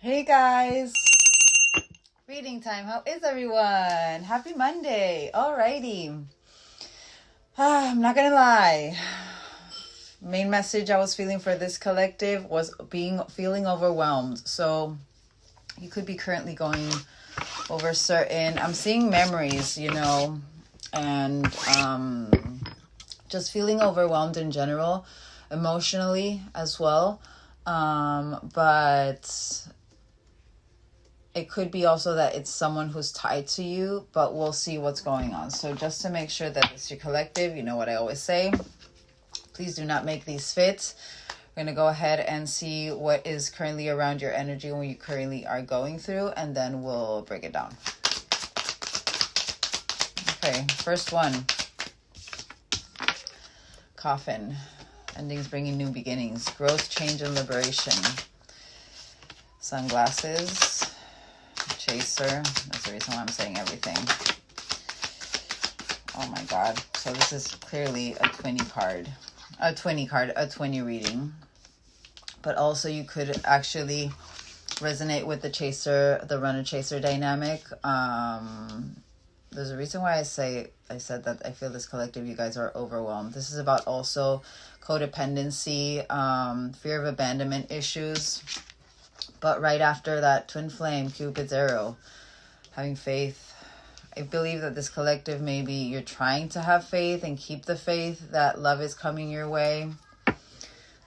Hey guys, reading time. How is everyone? Happy Monday. Alrighty. I'm not gonna lie. Main message I was feeling for this collective was feeling overwhelmed. So you could be currently going over certain, I'm seeing memories, and just feeling overwhelmed in general, emotionally as well. But it could be also that it's someone who's tied to you, but we'll see what's going on. So just to make sure that it's your collective, you know what I always say, please do not make these fit. We're going to go ahead and see what is currently around your energy when you currently are going through, and then we'll break it down. Okay, first one. Coffin. Endings bringing new beginnings. Growth, change, and liberation. Sunglasses. Chaser. That's the reason why I'm saying everything. Oh my god. So this is clearly a 20 reading. But also you could actually resonate with the chaser, the runner chaser dynamic. There's a reason why I said that I feel this collective, you guys are overwhelmed. This is about also codependency, fear of abandonment issues. But right after that twin flame, Cupid's arrow, having faith. I believe that this collective, maybe you're trying to have faith and keep the faith that love is coming your way.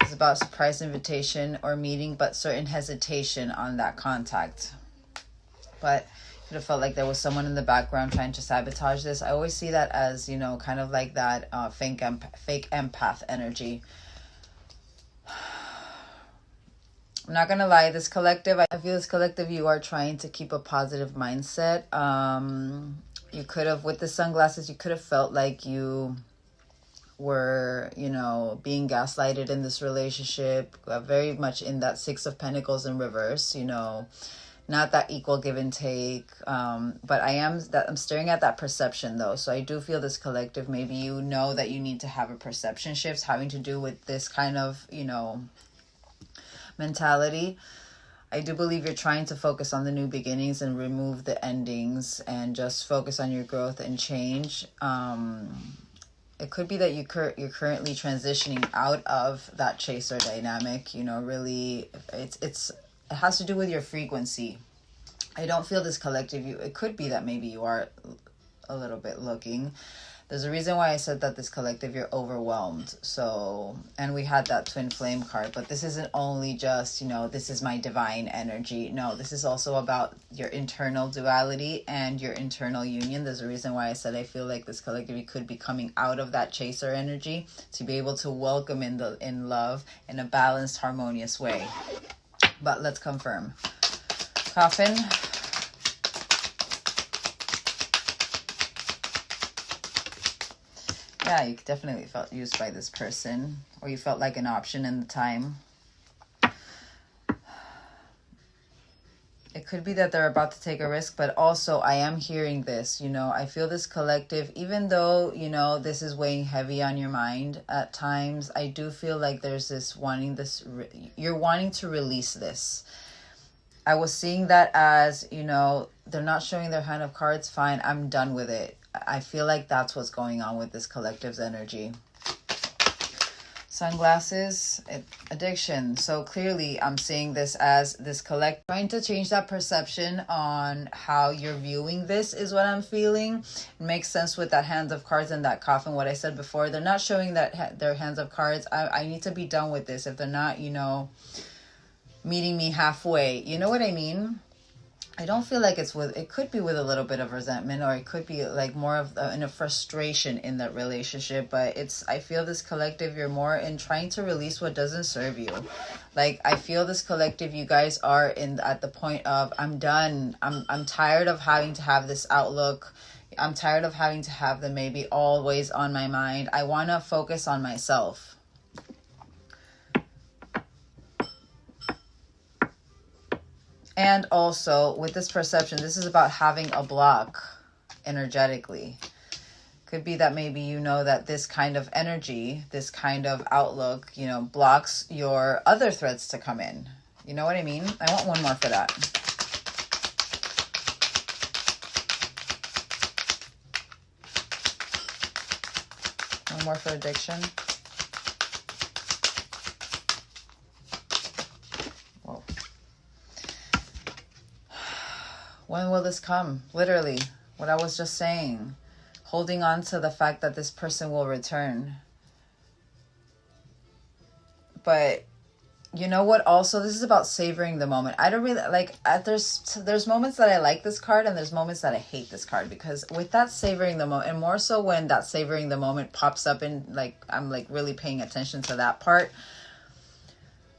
It's about surprise invitation or meeting, but certain hesitation on that contact. But it could have felt like there was someone in the background trying to sabotage this. I always see that as, kind of like that fake empath energy. I'm not going to lie, this collective, I feel this collective, you are trying to keep a positive mindset. You could have, with the sunglasses, you could have felt like you were, being gaslighted in this relationship, very much in that Six of Pentacles in reverse, not that equal give and take. But I'm staring at that perception though. So I do feel this collective, maybe you know that you need to have a perception shift having to do with this kind of, mentality. I do believe you're trying to focus on the new beginnings and remove the endings and just focus on your growth and change. It could be that you're currently transitioning out of that chaser dynamic. Really, it has to do with your frequency. I don't feel this collective. It could be that maybe you are a little bit looking. There's a reason why I said that this collective, you're overwhelmed. So, and we had that twin flame card, but this isn't only just, this is my divine energy. No, this is also about your internal duality and your internal union. There's a reason why I said I feel like this collective, you could be coming out of that chaser energy to be able to welcome in love in a balanced, harmonious way. But let's confirm. Coffin. Yeah, you definitely felt used by this person, or you felt like an option in the time. It could be that they're about to take a risk, but also I am hearing this, I feel this collective, even though, this is weighing heavy on your mind at times, I do feel like there's you're wanting to release this. I was seeing that as, they're not showing their hand of cards, fine, I'm done with it. I feel like that's what's going on with this collective's energy. Sunglasses, addiction. So clearly I'm seeing this as this collective trying to change that perception on how you're viewing this is what I'm feeling. It makes sense with that hands of cards and that coffin. What I said before, they're not showing that their hands of cards. I need to be done with this. If they're not, meeting me halfway, you know what I mean? I don't feel like it could be with a little bit of resentment, or it could be like more of in a frustration in that relationship. But I feel this collective, you're more in trying to release what doesn't serve you. Like, I feel this collective, you guys are at the point of, I'm done. I'm tired of having to have this outlook. I'm tired of having to have them maybe always on my mind. I want to focus on myself. And also, with this perception, this is about having a block energetically. Could be that maybe that this kind of energy, this kind of outlook, blocks your other threads to come in. You know what I mean? I want one more for that. One more for addiction. Whoa. When will this come? Literally, what I was just saying. Holding on to the fact that this person will return. But you know what? Also, this is about savoring the moment. I don't really like. There's moments that I like this card, and there's moments that I hate this card, because with that savoring the moment, and more so when that savoring the moment pops up, and like I'm like really paying attention to that part.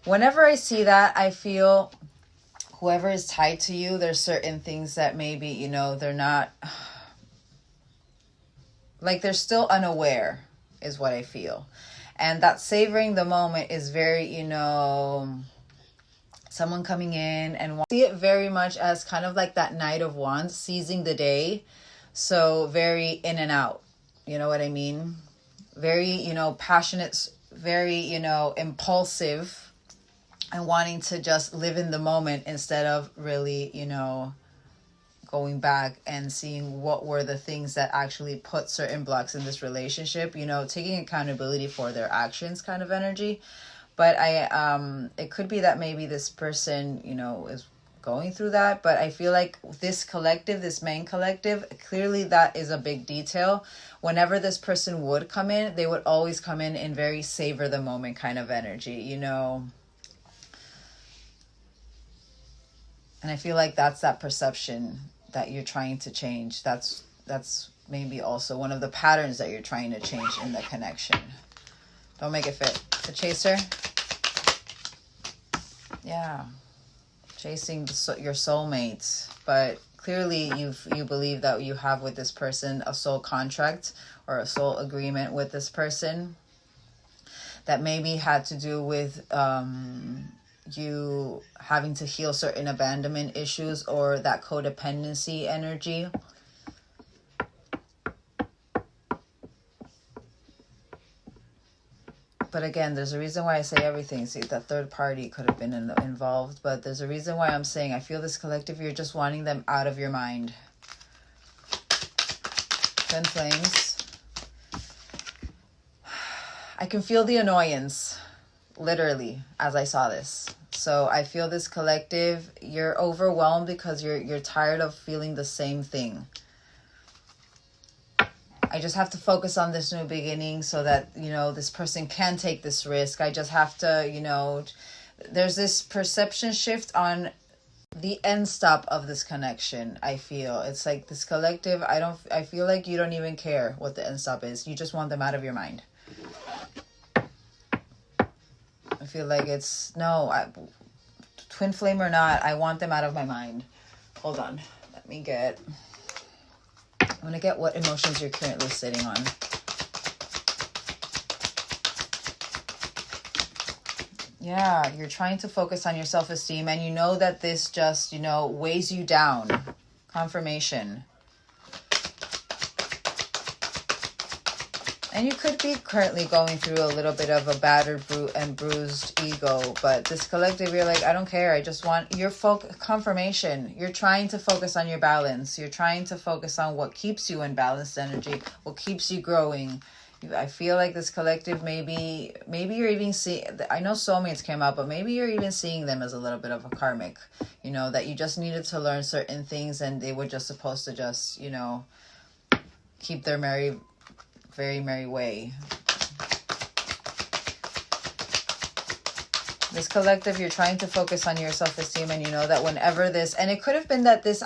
Whenever I see that, I feel whoever is tied to you, there's certain things that maybe, you know, they're not, like they're still unaware, is what I feel. And that savoring the moment is very, you know, someone coming in, and see it very much as kind of like that Knight of Wands, seizing the day. So very in and out, you know what I mean? Very, you know, passionate, very, you know, impulsive, and wanting to just live in the moment instead of really, you know, going back and seeing what were the things that actually put certain blocks in this relationship, you know, taking accountability for their actions kind of energy. But it could be that maybe this person, you know, is going through that. But I feel like this collective, this main collective, clearly that is a big detail. Whenever this person would come in, they would always come in very savor the moment kind of energy, you know. And I feel like that's that perception that you're trying to change. That's maybe also one of the patterns that you're trying to change in the connection. Don't make it fit. The chaser. Yeah. Chasing your soulmate. But clearly you believe that you have with this person a soul contract or a soul agreement with this person that maybe had to do with you having to heal certain abandonment issues or that codependency energy. But again, there's a reason why I say everything. See, that third party could have been involved, but there's a reason why I'm saying I feel this collective, you're just wanting them out of your mind. Twin flames. I can feel the annoyance, literally, as I saw this. So I feel this collective, you're overwhelmed because you're tired of feeling the same thing. I just have to focus on this new beginning so that, you know, this person can take this risk. I just have to, you know, there's this perception shift on the end stop of this connection. I feel it's like this collective, I feel like you don't even care what the end stop is. You just want them out of your mind. I feel like it's, no, twin flame or not, I want them out of my mind. Hold on. Let me get, I'm going to get what emotions you're currently sitting on. Yeah, you're trying to focus on your self-esteem, and you know that this just, you know, weighs you down. Confirmation. And you could be currently going through a little bit of a battered and bruised ego. But this collective, you're like, I don't care. I just want your confirmation. You're trying to focus on your balance. You're trying to focus on what keeps you in balanced energy, what keeps you growing. I feel like this collective, maybe you're even seeing, I know soulmates came out, but maybe you're even seeing them as a little bit of a karmic. You know, that you just needed to learn certain things, and they were just supposed to just, you know, keep their very merry way. This collective, you're trying to focus on your self-esteem, and you know that whenever this, and it could have been that this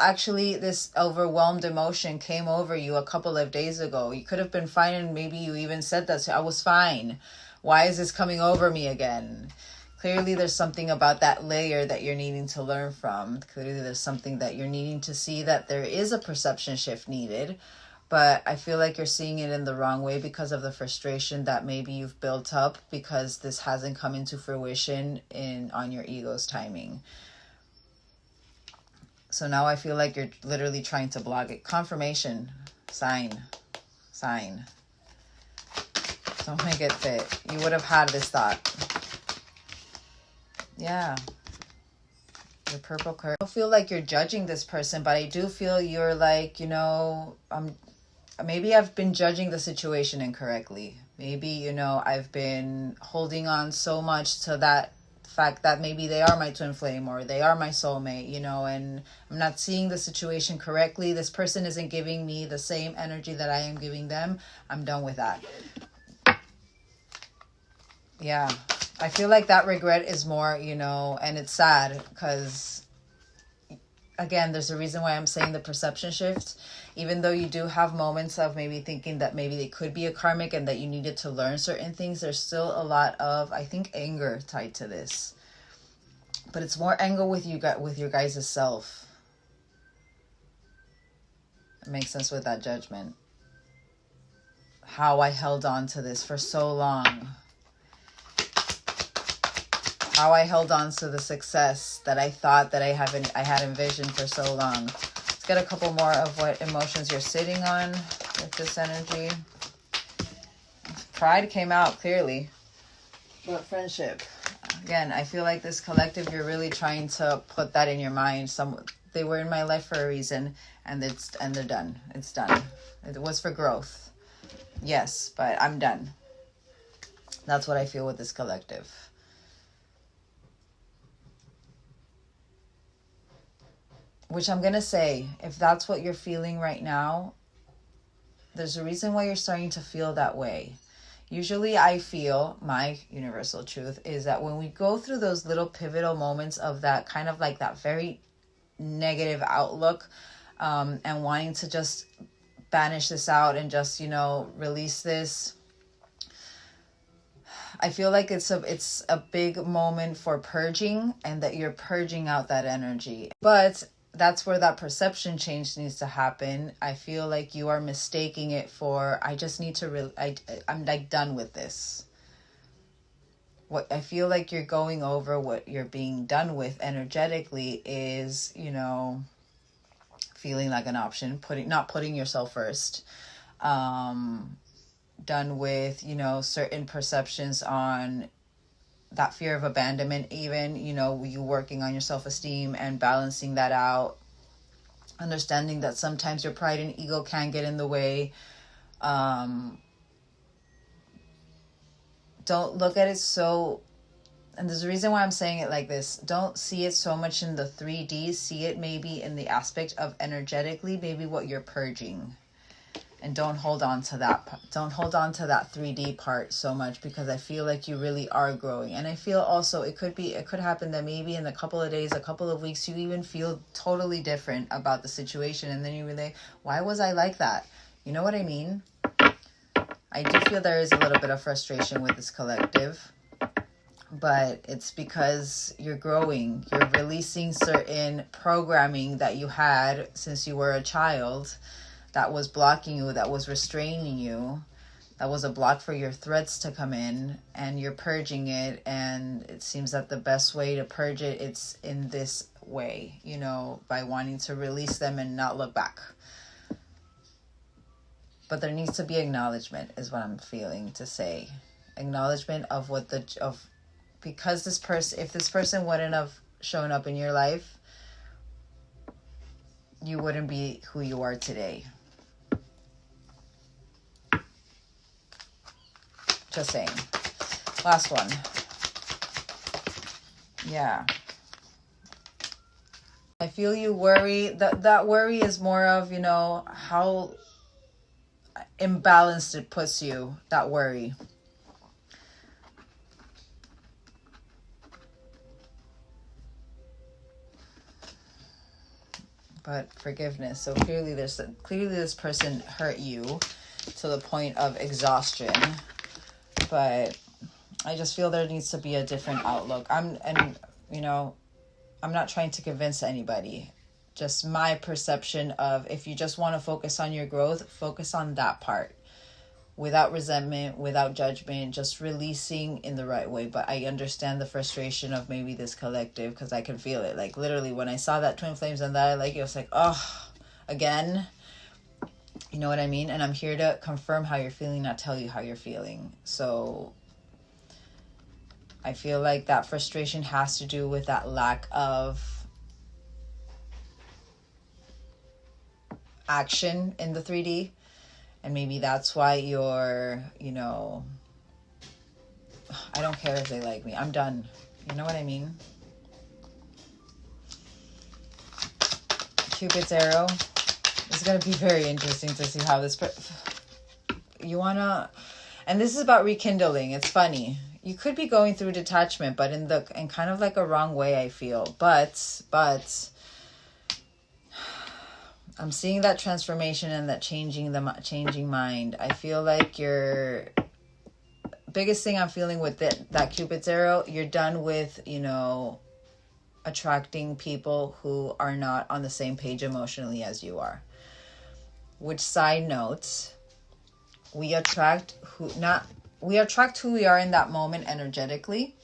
overwhelmed emotion came over you a couple of days ago. You could have been fine, and maybe you even said that, I was fine. Why is this coming over me again? Clearly there's something about that layer that you're needing to learn from. Clearly there's something that you're needing to see, that there is a perception shift needed. But I feel like you're seeing it in the wrong way because of the frustration that maybe you've built up because this hasn't come into fruition on your ego's timing. So now I feel like you're literally trying to block it. Confirmation. Sign. Don't make it fit. You would have had this thought. Yeah. Your purple card. I don't feel like you're judging this person, but I do feel you're like, you know, maybe I've been judging the situation incorrectly. Maybe, you know, I've been holding on so much to that fact that maybe they are my twin flame or they are my soulmate, you know, and I'm not seeing the situation correctly. This person isn't giving me the same energy that I am giving them. I'm done with that. Yeah. I feel like that regret is more, you know, and it's sad because, again, there's a reason why I'm saying the perception shift. Even though you do have moments of maybe thinking that maybe they could be a karmic and that you needed to learn certain things, there's still a lot of, I think, anger tied to this. But it's more anger with your guys' self. It makes sense with that Judgment. How I held on to this for so long. How I held on to the success that I thought that I had envisioned for so long. Let's get a couple more of what emotions you're sitting on with this energy. Pride came out clearly. But friendship. Again, I feel like this collective, you're really trying to put that in your mind. They were in my life for a reason, and they're done. It's done. It was for growth. Yes, but I'm done. That's what I feel with this collective. Which I'm going to say, if that's what you're feeling right now, there's a reason why you're starting to feel that way. Usually I feel, my universal truth is that when we go through those little pivotal moments of that kind of like that very negative outlook, and wanting to just banish this out and just, you know, release this, I feel like it's a big moment for purging, and that you're purging out that energy. But that's where that perception change needs to happen. I feel like you are mistaking it for, I just need to, I'm like done with this. What I feel like you're going over, what you're being done with energetically is, you know, feeling like an option, not putting yourself first. Done with, you know, certain perceptions on that fear of abandonment, even, you know, you working on your self-esteem and balancing that out, understanding that sometimes your pride and ego can get in the way. Don't look at it so, and there's a reason why I'm saying it like this, don't see it so much in the 3D, see it maybe in the aspect of energetically, maybe what you're purging. And don't hold on to that. Don't hold on to that 3D part so much, because I feel like you really are growing. And I feel also it could happen that maybe in a couple of days, a couple of weeks, you even feel totally different about the situation. And then you relate, why was I like that? You know what I mean? I do feel there is a little bit of frustration with this collective. But it's because you're growing. You're releasing certain programming that you had since you were a child, that was blocking you, that was restraining you, that was a block for your threads to come in, and you're purging it. And it seems that the best way to purge it, it's in this way, you know, by wanting to release them and not look back. But there needs to be acknowledgement, is what I'm feeling to say. Acknowledgement of because if this person wouldn't have shown up in your life, you wouldn't be who you are today. Just saying. Last one. Yeah. I feel you worry. That worry is more of, you know, how imbalanced it puts you, that worry. But forgiveness. So clearly this person hurt you to the point of exhaustion. But I just feel there needs to be a different outlook. I'm not trying to convince anybody. Just my perception of, if you just want to focus on your growth, focus on that part. Without resentment, without judgment, just releasing in the right way. But I understand the frustration of maybe this collective, because I can feel it. Like literally when I saw that twin flames and that I like it, was like, oh, again. You know what I mean? And I'm here to confirm how you're feeling, not tell you how you're feeling. So I feel like that frustration has to do with that lack of action in the 3D. And maybe that's why you're, you know, I don't care if they like me. I'm done. You know what I mean? Cupid's arrow. It's going to be very interesting to see how this... You want to... And this is about rekindling. It's funny. You could be going through detachment, but in kind of like a wrong way, I feel. But I'm seeing that transformation and that changing mind. I feel like your biggest thing I'm feeling with that Cupid's arrow, you're done with, you know, attracting people who are not on the same page emotionally as you are. Which, side notes, we attract who we are in that moment energetically.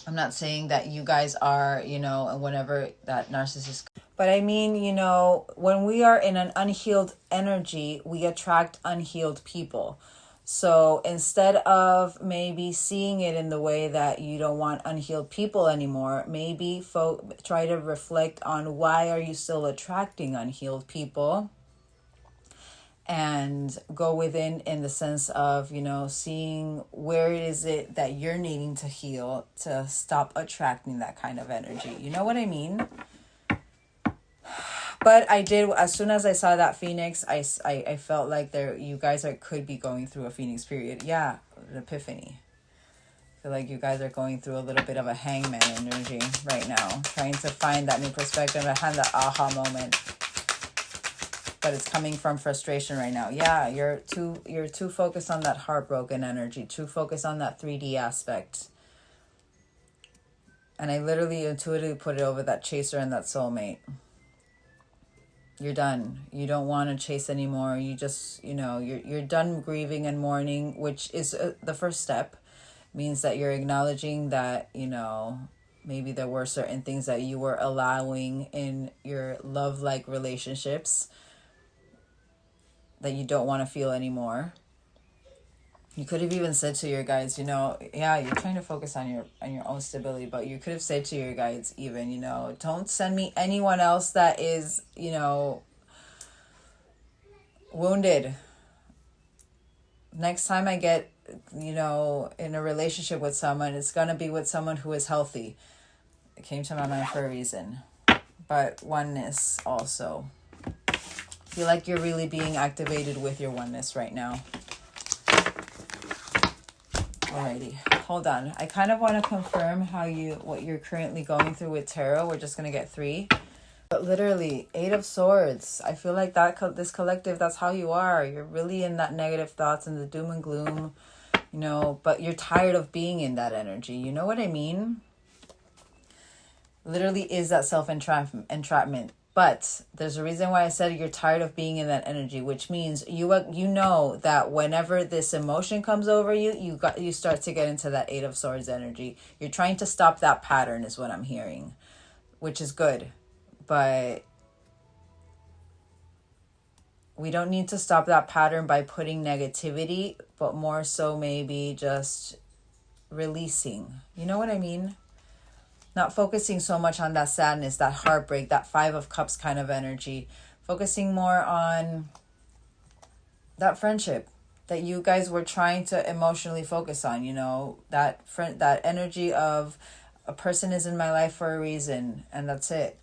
I'm not saying that you guys are, you know, and whenever that narcissist, but I mean, you know, when we are in an unhealed energy, we attract unhealed people. So instead of maybe seeing it in the way that you don't want unhealed people anymore, maybe try to reflect on why are you still attracting unhealed people, and go within in the sense of, you know, seeing where is it that you're needing to heal to stop attracting that kind of energy. You know what I mean? But I did, as soon as I saw that Phoenix, I felt like you guys could be going through a Phoenix period. Yeah, an epiphany. I feel like you guys are going through a little bit of a hangman energy right now, trying to find that new perspective and have that aha moment. But it's coming from frustration right now. Yeah, you're too focused on that heartbroken energy, too focused on that 3D aspect. And I literally intuitively put it over that chaser and that soulmate. You're done. You don't want to chase anymore. You just, you know, you're done grieving and mourning, which is the first step. Means that you're acknowledging that, you know, maybe there were certain things that you were allowing in your love-like relationships that you don't want to feel anymore. You could have even said to your guides, you know, yeah, you're trying to focus on your own stability, but you could have said to your guides even, you know, don't send me anyone else that is, you know, wounded. Next time I get, you know, in a relationship with someone, it's going to be with someone who is healthy. It came to my mind for a reason. But oneness also. I feel like you're really being activated with your oneness right now. Alrighty, hold on. I kind of want to confirm what you're currently going through with tarot. We're just going to get 3. But literally, 8 of Swords. I feel like this collective, that's how you are. You're really in that negative thoughts and the doom and gloom, you know, but you're tired of being in that energy. You know what I mean? Literally is that self-entrapment. But there's a reason why I said you're tired of being in that energy, which means you know that whenever this emotion comes over you, you start to get into that 8 of Swords energy. You're trying to stop that pattern is what I'm hearing, which is good. But we don't need to stop that pattern by putting negativity, but more so maybe just releasing. You know what I mean? Not focusing so much on that sadness, that heartbreak, that 5 of Cups kind of energy. Focusing more on that friendship that you guys were trying to emotionally focus on, you know, that energy of a person is in my life for a reason, and that's it.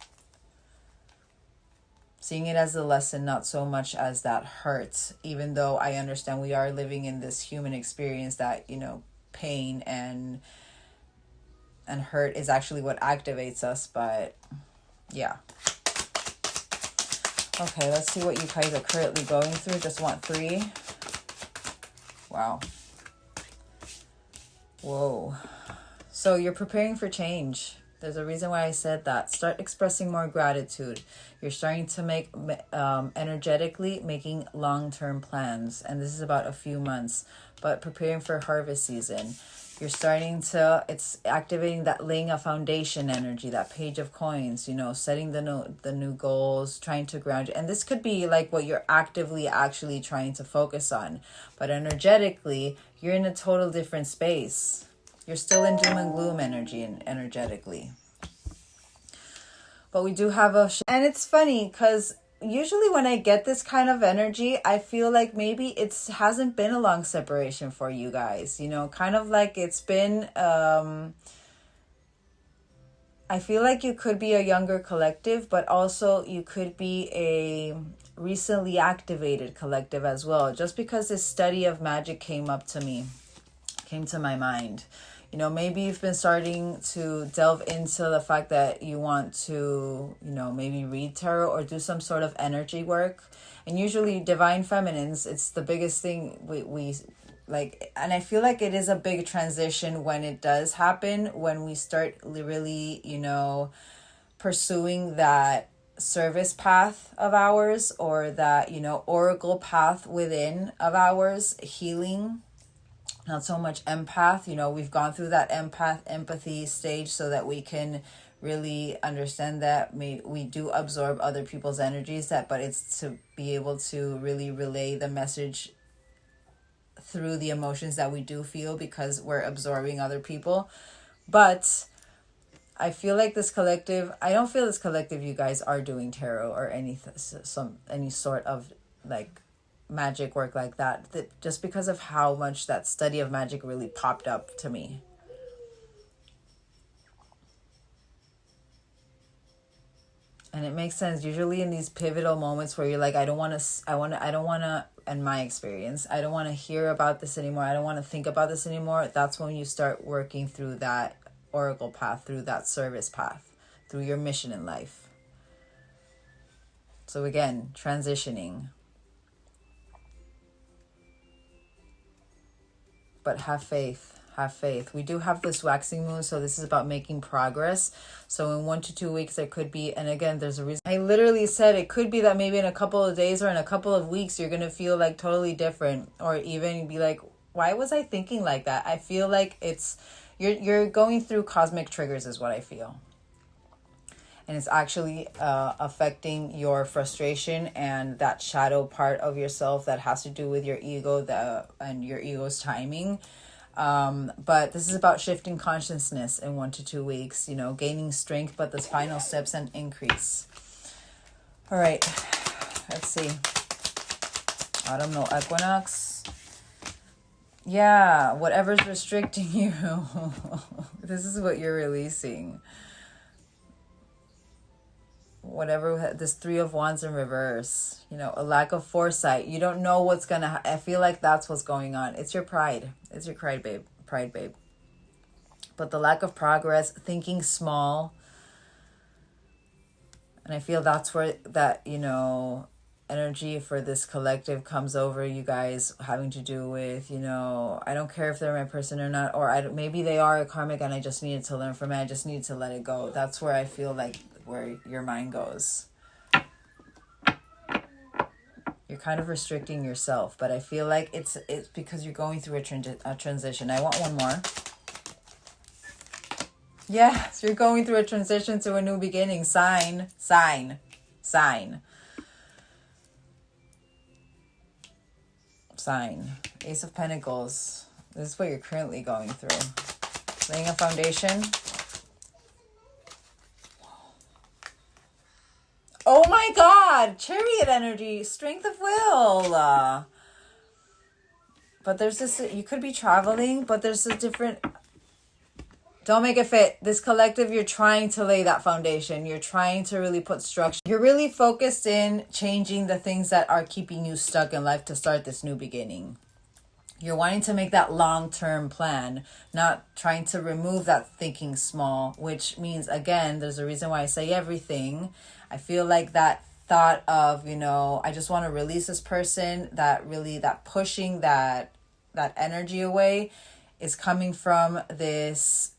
Seeing it as a lesson, not so much as that hurt, even though I understand we are living in this human experience that, you know, pain and hurt is actually what activates us. But yeah, okay, let's see what you guys are currently going through. Just want 3. Wow. Whoa. So you're preparing for change. There's a reason why I said that. Start expressing more gratitude. You're starting to make energetically making long-term plans, and this is about a few months, but preparing for harvest season. You're starting to, it's activating that laying a foundation energy, that Page of Coins, you know, setting the new goals, trying to ground you. And this could be like what you're actively actually trying to focus on. But energetically, you're in a total different space. You're still in doom and gloom energy and energetically. But we do have and it's funny because usually when I get this kind of energy, I feel like maybe it hasn't been a long separation for you guys, you know, kind of like it's been, I feel like you could be a younger collective, but also you could be a recently activated collective as well. Just because this study of magic came to my mind. You know, maybe you've been starting to delve into the fact that you want to, you know, maybe read tarot or do some sort of energy work. And usually divine feminines, it's the biggest thing we like, and I feel like it is a big transition when it does happen, when we start really, you know, pursuing that service path of ours, or that, you know, oracle path within of ours, healing. Not so much empath, you know, we've gone through that empathy stage so that we can really understand that we do absorb other people's energies, that, but it's to be able to really relay the message through the emotions that we do feel, because we're absorbing other people. But I feel like this collective, I don't feel this collective, you guys are doing tarot or any sort of like magic work like that, just because of how much that study of magic really popped up to me. And it makes sense usually in these pivotal moments where you're like, I don't want to, in my experience, I don't want to hear about this anymore. I don't want to think about this anymore. That's when you start working through that oracle path, through that service path, through your mission in life. So again, transitioning. But have faith. Have faith. We do have this waxing moon, so this is about making progress. So in 1 to 2 weeks, there could be, and again, there's a reason. I literally said it could be that maybe in a couple of days or in a couple of weeks, you're going to feel like totally different, or even be like, why was I thinking like that? I feel like it's, you're going through cosmic triggers is what I feel. And it's actually affecting your frustration and that shadow part of yourself that has to do with your ego, and your ego's timing. But this is about shifting consciousness in 1 to 2 weeks, you know, gaining strength, but this final steps and increase. All right, let's see. Autumnal equinox. Yeah, whatever's restricting you, this is what you're releasing. Whatever, this 3 of Wands in reverse, you know, a lack of foresight. You don't know what's gonna I feel like that's what's going on. It's your pride. It's your pride, babe. But the lack of progress, thinking small. And I feel that's where that, you know, energy for this collective comes over, you guys, having to do with, you know, I don't care if they're my person or not, or maybe they are a karmic and I just needed to learn from it. I just need to let it go. That's where I feel like where your mind goes. You're kind of restricting yourself, but I feel like it's because you're going through a transition. I want one more. Yes, you're going through a transition to a new beginning. Sign. Ace of Pentacles. This is what you're currently going through. Laying a foundation. Oh my God, Chariot energy, strength of will. But there's this, you could be traveling, but there's a different, don't make it fit. This collective, you're trying to lay that foundation. You're trying to really put structure. You're really focused in changing the things that are keeping you stuck in life to start this new beginning. You're wanting to make that long-term plan, not trying to remove that thinking small, which means, again, there's a reason why I say everything. I feel like that thought of, you know, I just want to release this person, that pushing that energy away is coming from this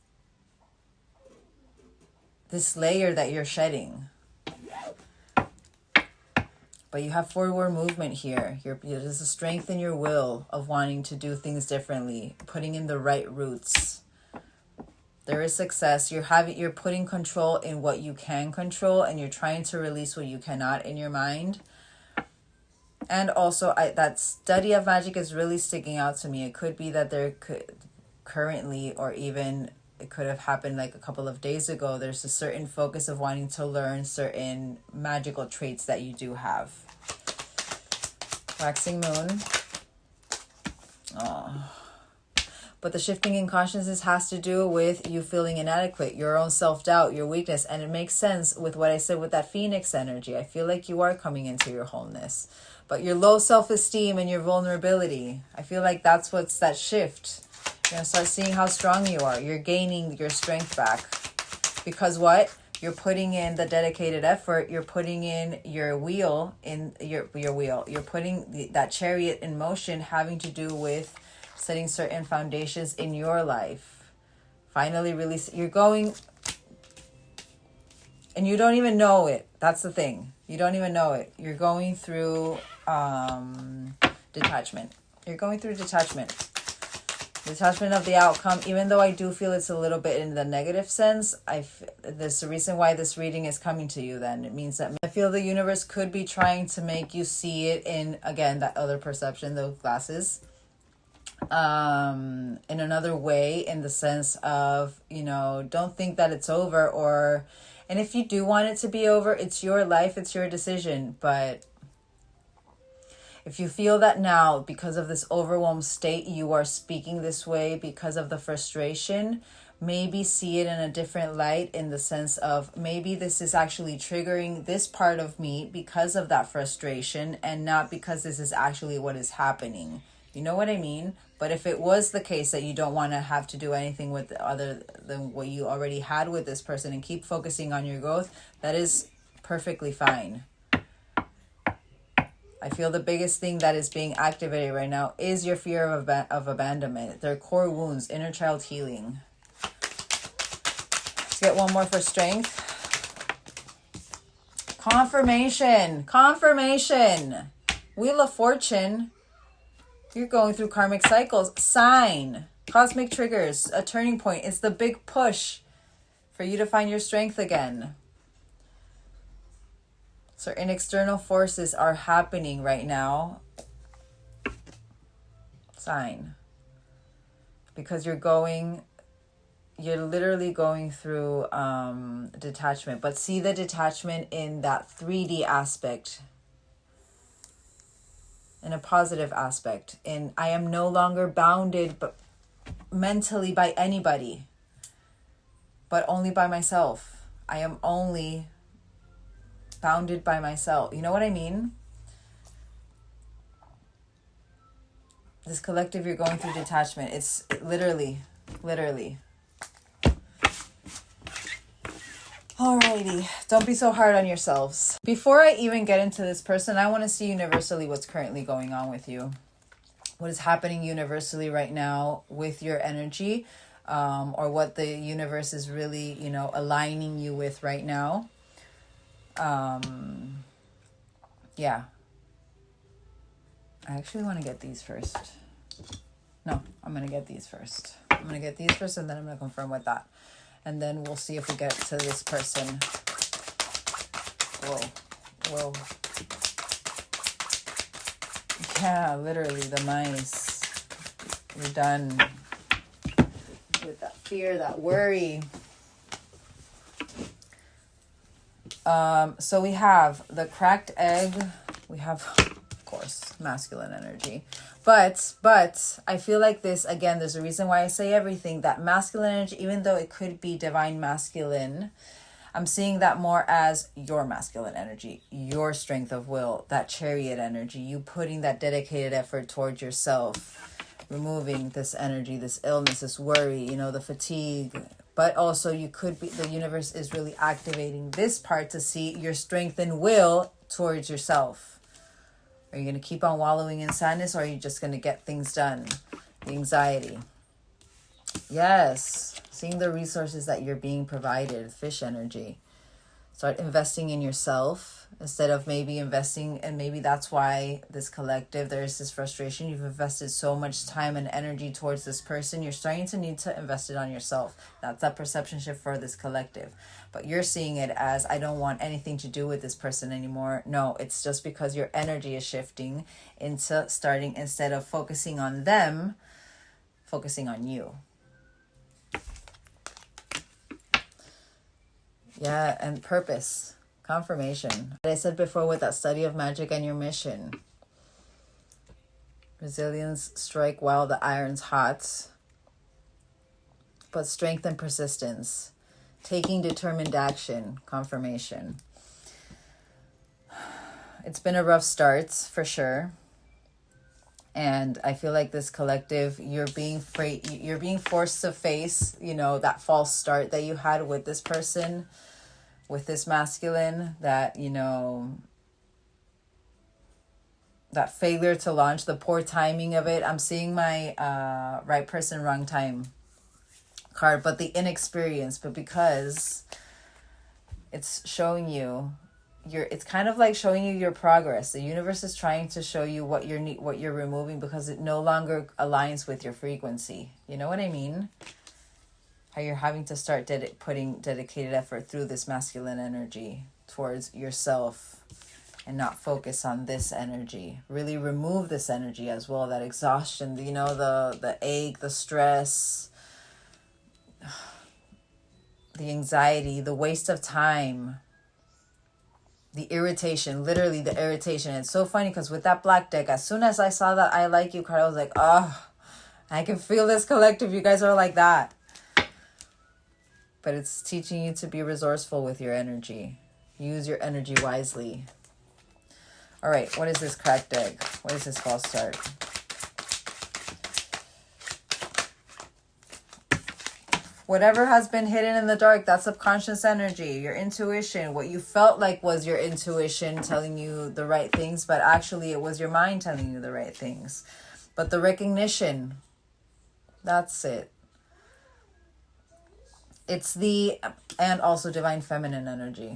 layer that you're shedding. But you have forward movement here. There's a strength in your will of wanting to do things differently, putting in the right roots. There is success. You're putting control in what you can control, and you're trying to release what you cannot in your mind. And also, that study of magic is really sticking out to me. It could be that there could currently, or even it could have happened like a couple of days ago. There's a certain focus of wanting to learn certain magical traits that you do have. Waxing moon. Oh. But the shifting in consciousness has to do with you feeling inadequate, your own self-doubt, your weakness. And it makes sense with what I said with that Phoenix energy. I feel like you are coming into your wholeness. But your low self-esteem and your vulnerability, I feel like that's what's that shift. You're going to start seeing how strong you are. You're gaining your strength back. Because what? You're putting in the dedicated effort. You're putting in your wheel, in your wheel. You're putting that chariot in motion, having to do with setting certain foundations in your life. Finally release. You're going, and you don't even know it. That's the thing. You don't even know it. You're going through detachment. You're going through detachment. Detachment of the outcome. Even though I do feel it's a little bit in the negative sense, there's the reason why this reading is coming to you then. It means that I feel the universe could be trying to make you see it in, again, that other perception, those glasses. In another way, in the sense of, don't think that it's over, and if you do want it to be over, it's your life, it's your decision. But if you feel that now, because of this overwhelmed state, you are speaking this way because of the frustration, maybe see it in a different light, in the sense of maybe this is actually triggering this part of me because of that frustration, and not because this is actually what is happening. You know what I mean? But if it was the case that you don't want to have to do anything with other than what you already had with this person and keep focusing on your growth, that is perfectly fine. I feel the biggest thing that is being activated right now is your fear of abandonment. Their core wounds, inner child healing. Let's get one more for strength. Confirmation. Confirmation. Wheel of Fortune. You're going through karmic cycles. Sign. Cosmic triggers. A turning point. It's the big push for you to find your strength again. Certain external forces are happening right now. Sign. Because you're literally going through detachment. But see the detachment in that 3D aspect. In a positive aspect. In I am no longer bounded but mentally by anybody, but only by myself. I am only bounded by myself. You know what I mean? This collective, you're going through detachment. It's literally. Alrighty, don't be so hard on yourselves. Before I even get into this person, I want to see universally what's currently going on with you. What is happening universally right now with your energy, or what the universe is really, aligning you with right now. Yeah. I actually want to get these first. No, I'm going to get these first. I'm going to get these first, and then I'm going to confirm with that. And then we'll see if we get to this person. Whoa. Yeah, literally the mice. You're done with that fear, that worry. So we have the cracked egg. We have, of course, masculine energy. But I feel like this, again, there's a reason why I say everything, that masculine energy, even though it could be divine masculine, I'm seeing that more as your masculine energy, your strength of will, that chariot energy, you putting that dedicated effort towards yourself, removing this energy, this illness, this worry, the fatigue. But also the universe is really activating this part to see your strength and will towards yourself. Are you going to keep on wallowing in sadness, or are you just going to get things done? The anxiety. Yes. Seeing the resources that you're being provided. Fish energy. Start investing in yourself instead of maybe investing. And maybe that's why this collective, there's this frustration. You've invested so much time and energy towards this person. You're starting to need to invest it on yourself. That's that perception shift for this collective. But you're seeing it as, I don't want anything to do with this person anymore. No, it's just because your energy is shifting into starting, instead of focusing on them, focusing on you. Yeah, and purpose, confirmation. I said before with that study of magic and your mission. Resilience, strike while the iron's hot. But strength and persistence. Taking determined action, confirmation. It's been a rough start for sure. And I feel like this collective, you're being forced to face, you know, that false start that you had with this person, with this masculine, that, you know, that failure to launch, the poor timing of it. I'm seeing my right person, wrong time card, but the inexperience, but because it's showing you it's kind of like showing you your progress. The universe is trying to show you what you're removing because it no longer aligns with your frequency. You know what I mean? How you're having to start putting dedicated effort through this masculine energy towards yourself and not focus on this energy. Really remove this energy as well, that exhaustion, you know, the ache, the stress, the anxiety, the waste of time, the irritation, literally the irritation. It's so funny because with that black deck, as soon as I saw that I like you card, I was like, oh, I can feel this collective. You guys are like that. But it's teaching you to be resourceful with your energy. Use your energy wisely. All right, what is this cracked deck? What is this false start? Whatever has been hidden in the dark, that subconscious energy, your intuition, what you felt like was your intuition telling you the right things, but actually it was your mind telling you the right things. But the recognition, that's it. It's and also divine feminine energy.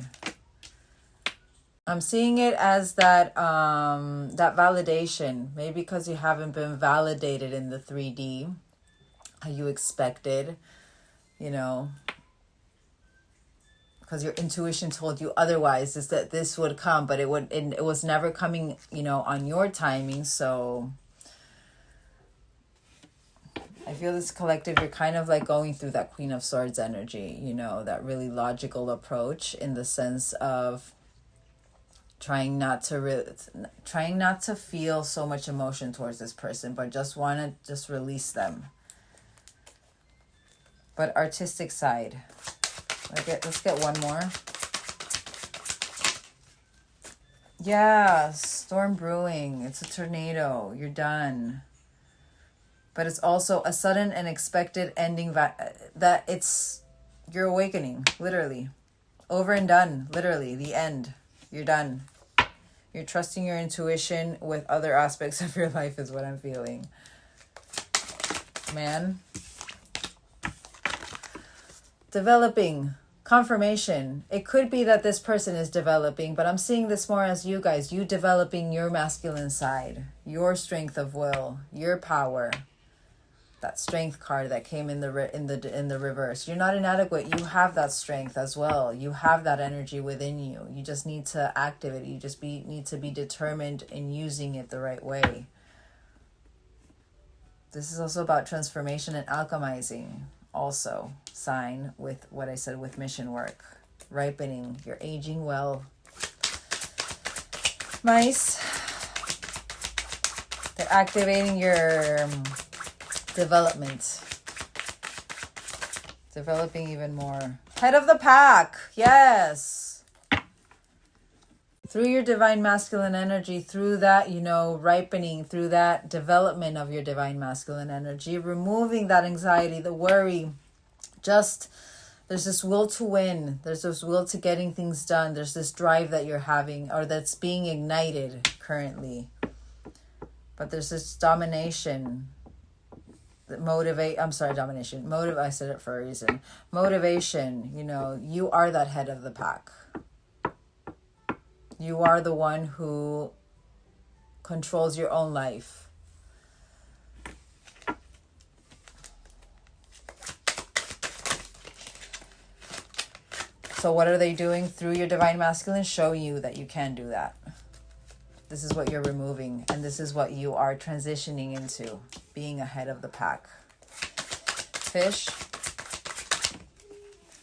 I'm seeing it as that validation, maybe because you haven't been validated in the 3D, how you expected. You know, because your intuition told you otherwise, is that this would come, but it was never coming, you know, on your timing. So I feel this collective, you're kind of like going through that Queen of Swords energy, you know, that really logical approach in the sense of trying not to feel so much emotion towards this person, but just want to just release them. But artistic side. Let's get one more. Yeah, storm brewing. It's a tornado. You're done. But it's also a sudden and expected ending that you're awakening, literally. Over and done, literally. The end. You're done. You're trusting your intuition with other aspects of your life is what I'm feeling. Man. Developing, confirmation. It could be that this person is developing, but I'm seeing this more as you guys, you developing your masculine side, your strength of will, your power. That strength card that came in the reverse. You're not inadequate. You have that strength as well. You have that energy within you. You just need to activate it. You just need to be determined in using it the right way. This is also about transformation and alchemizing. Also, sign with what I said with mission work. Ripening. You're aging well. Nice. They're activating your development. Developing even more. Head of the pack. Yes. Through your divine masculine energy, through that, you know, ripening, through that development of your divine masculine energy, removing that anxiety, the worry, just there's this will to win. There's this will to getting things done. There's this drive that you're having or that's being ignited currently. But there's this domination that domination. I said it for a reason. Motivation, you know, you are that head of the pack. You are the one who controls your own life. So what are they doing through your divine masculine? Show you that you can do that. This is what you're removing, and this is what you are transitioning into, being ahead of the pack. Fish.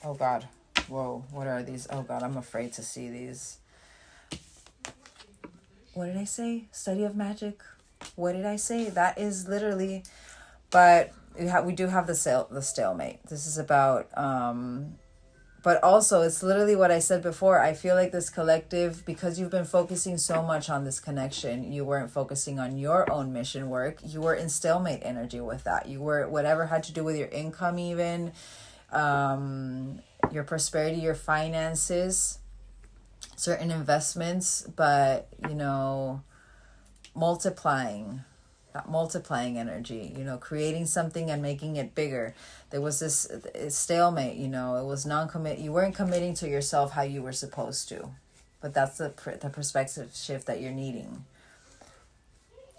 Oh God. Whoa, what are these? Oh God, I'm afraid to see these. What did I say? Study of magic? What did I say? That is literally, but we do have the stalemate. This is about, but also it's literally what I said before. I feel like this collective, because you've been focusing so much on this connection, you weren't focusing on your own mission work. You were in stalemate energy with that. You were, whatever had to do with your income even, your prosperity, your finances, certain investments, but multiplying, that multiplying energy, creating something and making it bigger. There was this stalemate, it was non-commit. You weren't committing to yourself how you were supposed to, but that's the perspective shift that you're needing.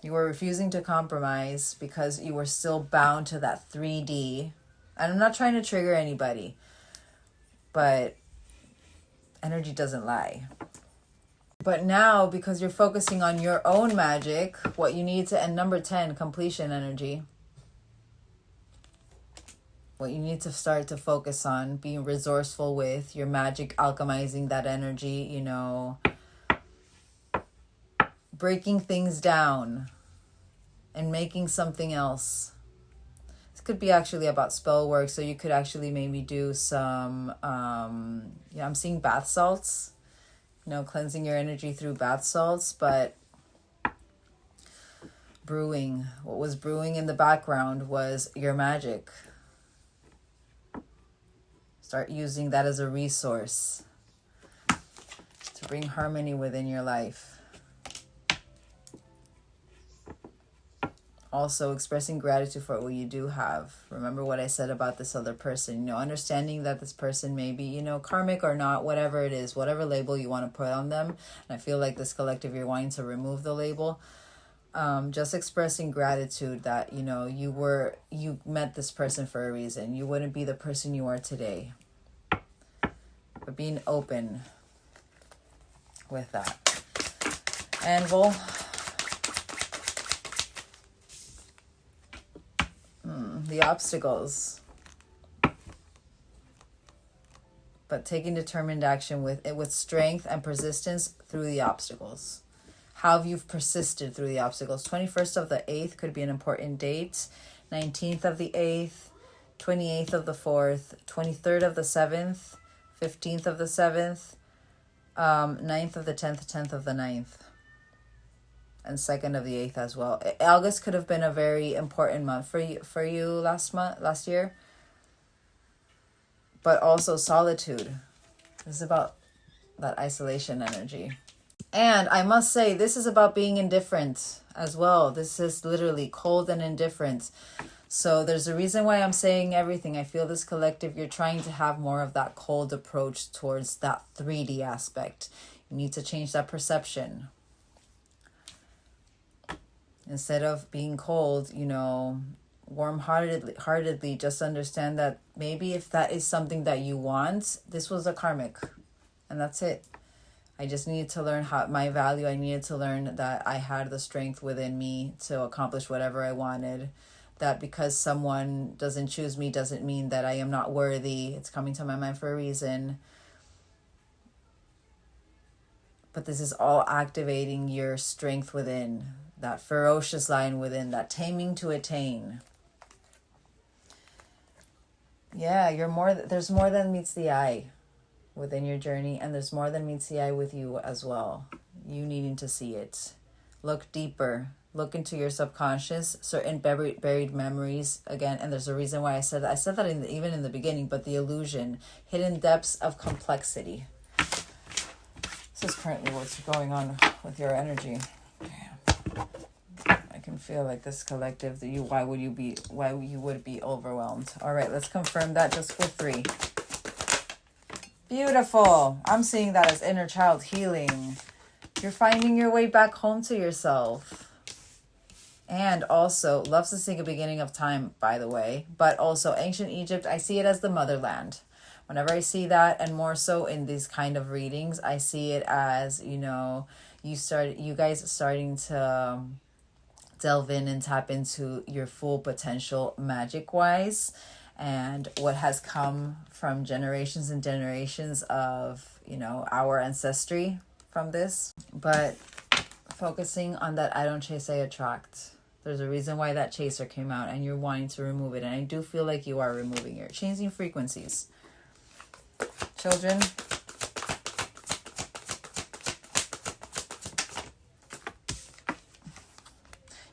You were refusing to compromise because you were still bound to that 3D. And I'm not trying to trigger anybody, but energy doesn't lie. But now, because you're focusing on your own magic, what you need to, and number 10, completion energy. What you need to start to focus on, being resourceful with your magic, alchemizing that energy, breaking things down and making something else. Could be actually about spell work, so you could actually maybe do some I'm seeing bath salts, cleansing your energy through bath salts, but brewing, what was brewing in the background was your magic. Start using that as a resource to bring harmony within your life. Also, expressing gratitude for what you do have. Remember what I said about this other person, understanding that this person may be, karmic or not, whatever it is, whatever label you want to put on them. And I feel like this collective, you're wanting to remove the label. Just expressing gratitude that, you met this person for a reason. You wouldn't be the person you are today. But being open with that. Anvil. The obstacles, but taking determined action with strength and persistence through the obstacles. How have you persisted through the obstacles? 21st of the 8th could be an important date. 19th of the 8th, 28th of the 4th, 23rd of the 7th, 15th of the 7th, 9th of the 10th, 10th of the 9th. And 2nd of the 8th as well. August could have been a very important month for you last year. But also solitude. This is about that isolation energy. And I must say, this is about being indifferent as well. This is literally cold and indifferent. So there's a reason why I'm saying everything. I feel this collective, you're trying to have more of that cold approach towards that 3D aspect. You need to change that perception. Instead of being cold, warm-heartedly, just understand that maybe if that is something that you want, this was a karmic. And that's it. I just needed to learn my value. I needed to learn that I had the strength within me to accomplish whatever I wanted. That because someone doesn't choose me doesn't mean that I am not worthy. It's coming to my mind for a reason. But this is all activating your strength within. That ferocious lion within, that taming to attain. Yeah, there's more than meets the eye within your journey, and there's more than meets the eye with you as well. You needing to see it. Look deeper. Look into your subconscious, certain buried memories again, and there's a reason why I said that. I said that even in the beginning, but the illusion, hidden depths of complexity. This is currently what's going on with your energy. I can feel like this collective, why you would be overwhelmed. All right, let's confirm that just for 3. Beautiful. I'm seeing that as inner child healing. You're finding your way back home to yourself. And also, loves to sing a beginning of time, by the way. But also, ancient Egypt, I see it as the motherland. Whenever I see that, and more so in these kind of readings, I see it as, you guys starting to delve in and tap into your full potential magic-wise. and what has come from generations and generations of, you know, our ancestry from this. But focusing on that I don't chase, I attract. There's a reason why that chaser came out and you're wanting to remove it. And I do feel like you are removing it. Changing frequencies. Children.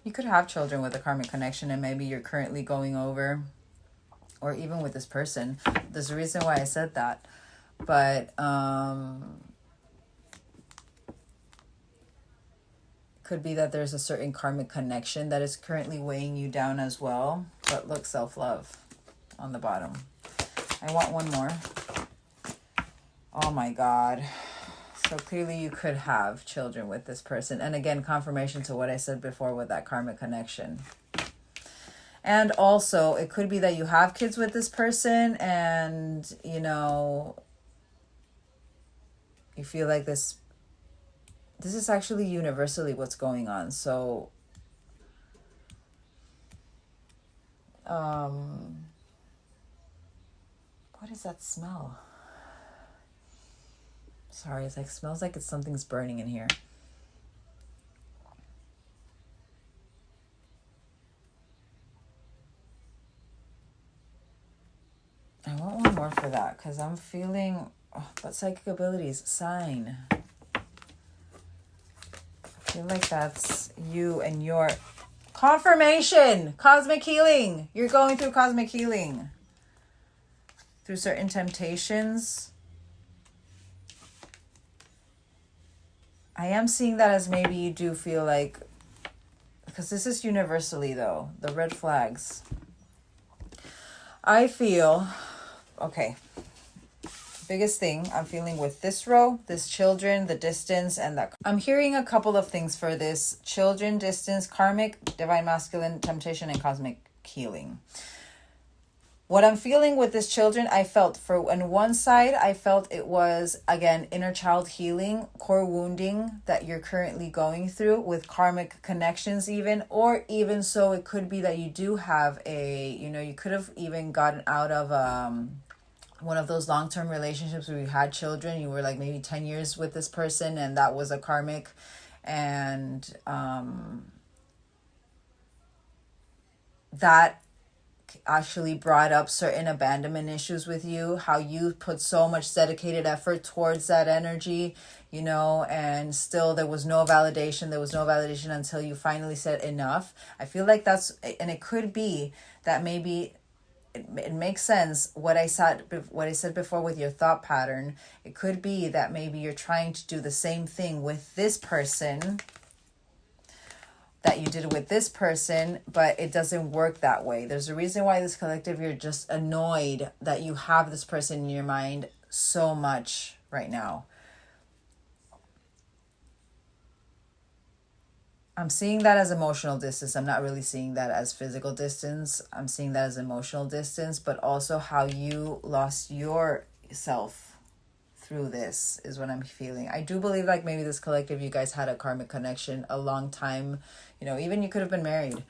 You could have children with a karmic connection and maybe you're currently going over, or even with this person. There's a reason why I said that. But could be that there's a certain karmic connection that is currently weighing you down as well. But look, self-love on the bottom. I want one more. Oh my God. So clearly you could have children with this person. And again, confirmation to what I said before with that karmic connection. And also, it could be that you have kids with this person and, you know, you feel like this is actually universally what's going on. So, what is that smell? Sorry, it's like, smells like something's burning in here. I want one more for that because I'm feeling, but psychic abilities, sign. I feel like that's you and your confirmation, cosmic healing. You're going through cosmic healing through certain temptations. I am seeing that as maybe you do feel like, because this is universally though, the red flags. I feel, okay, biggest thing I'm feeling with this row, this children, the distance, and that. I'm hearing a couple of things for this: children, distance, karmic, divine masculine, temptation, and cosmic healing. What I'm feeling with this children, I felt on one side, I felt it was, again, inner child healing, core wounding that you're currently going through with karmic connections even, or even so it could be that you do have you could have even gotten out of one of those long-term relationships where you had children. You were like maybe 10 years with this person and that was a karmic, and that actually brought up certain abandonment issues with you, how you put so much dedicated effort towards that energy, you know, and still there was no validation until you finally said enough. I feel like that's, and it could be that maybe it makes sense what I said before with your thought pattern. It could be that maybe you're trying to do the same thing with this person that you did with this person, but it doesn't work that way. There's a reason why this collective, you're just annoyed that you have this person in your mind so much right now. I'm seeing that as emotional distance. I'm not really seeing that as physical distance. I'm seeing that as emotional distance, but also how you lost yourself through this is what I'm feeling. I do believe like maybe this collective, you guys had a karmic connection a long time, you know, even you could have been married,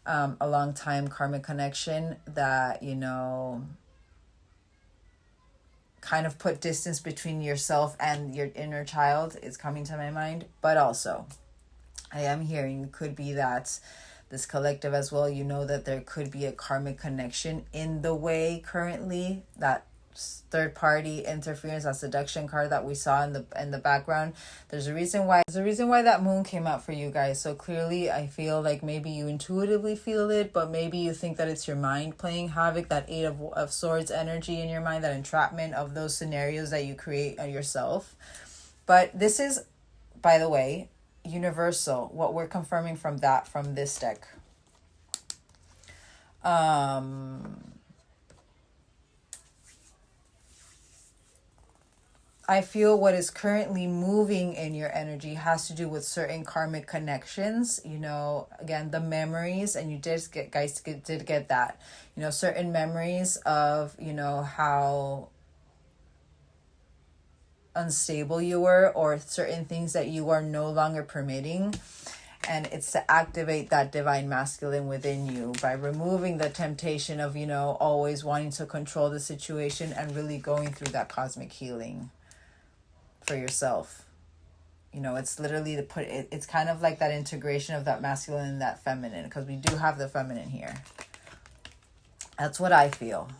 a long time karmic connection that, you know, kind of put distance between yourself and your inner child is coming to my mind. But also I am hearing could be that this collective as well, you know, that there could be a karmic connection in the way currently, that third party interference, that seduction card that we saw in the background. There's a reason why that moon came out for you guys. So clearly I feel like maybe you intuitively feel it, but maybe you think that it's your mind playing havoc, that Eight of Swords energy in your mind, that entrapment of those scenarios that you create yourself. But this is, by the way, universal, what we're confirming from this deck. I feel what is currently moving in your energy has to do with certain karmic connections, you know, again, the memories, and you did get that, you know, certain memories of, you know, how unstable you were, or certain things that you are no longer permitting. And it's to activate that divine masculine within you by removing the temptation of, you know, always wanting to control the situation and really going through that cosmic healing for yourself. You know, it's literally it's kind of like that integration of that masculine and that feminine, because we do have the feminine here. That's what I feel.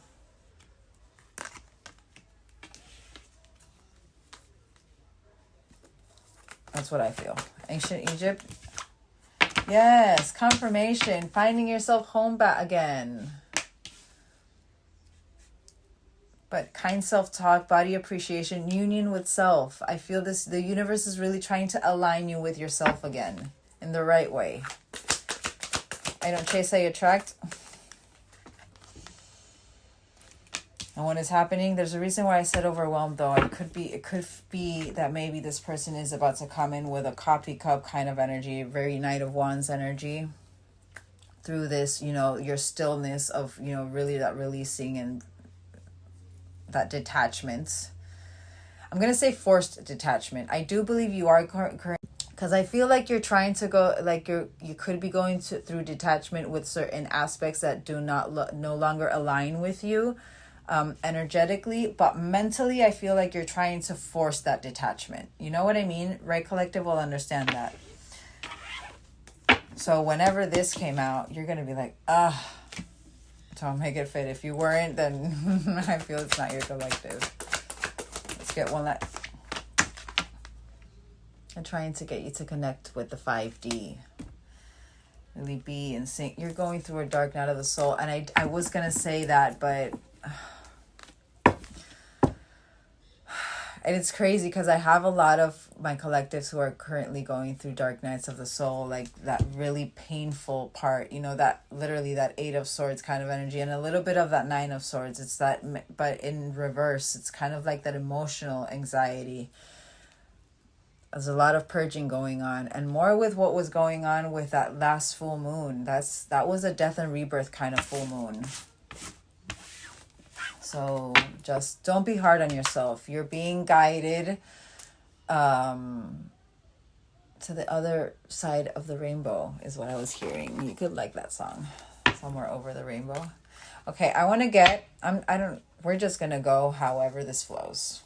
That's what I feel. Ancient Egypt. Yes, confirmation. Finding yourself home back again. But kind self-talk, body appreciation, union with self. I feel this, the universe is really trying to align you with yourself again in the right way. I don't chase, I attract. And what is happening? There's a reason why I said overwhelmed, though. It could be that maybe this person is about to come in with a coffee cup kind of energy, very Knight of Wands energy. Through this, you know, your stillness of, you know, really that releasing and that detachment. I'm going to say forced detachment. I do believe you are current, because I feel like you're trying to go, like you could be going through detachment with certain aspects that do not no longer align with you. Energetically, but mentally I feel like you're trying to force that detachment. You know what I mean? Right, collective will understand that. So whenever this came out, you're gonna be like, don't make it fit. If you weren't, then I feel it's not your collective. Let's get one that I'm trying to get you to connect with the 5D. Really be in sync. You're going through a dark night of the soul, and I was gonna say that, but and it's crazy because I have a lot of my collectives who are currently going through dark nights of the soul, like that really painful part, you know, that literally that 8 of Swords kind of energy and a little bit of that 9 of Swords. It's that, but in reverse, it's kind of like that emotional anxiety. There's a lot of purging going on, and more with what was going on with that last full moon. That was a death and rebirth kind of full moon. So just don't be hard on yourself. You're being guided to the other side of the rainbow is what I was hearing. You could like that song, Somewhere Over the Rainbow. Okay, I want to get, we're just going to go however this flows.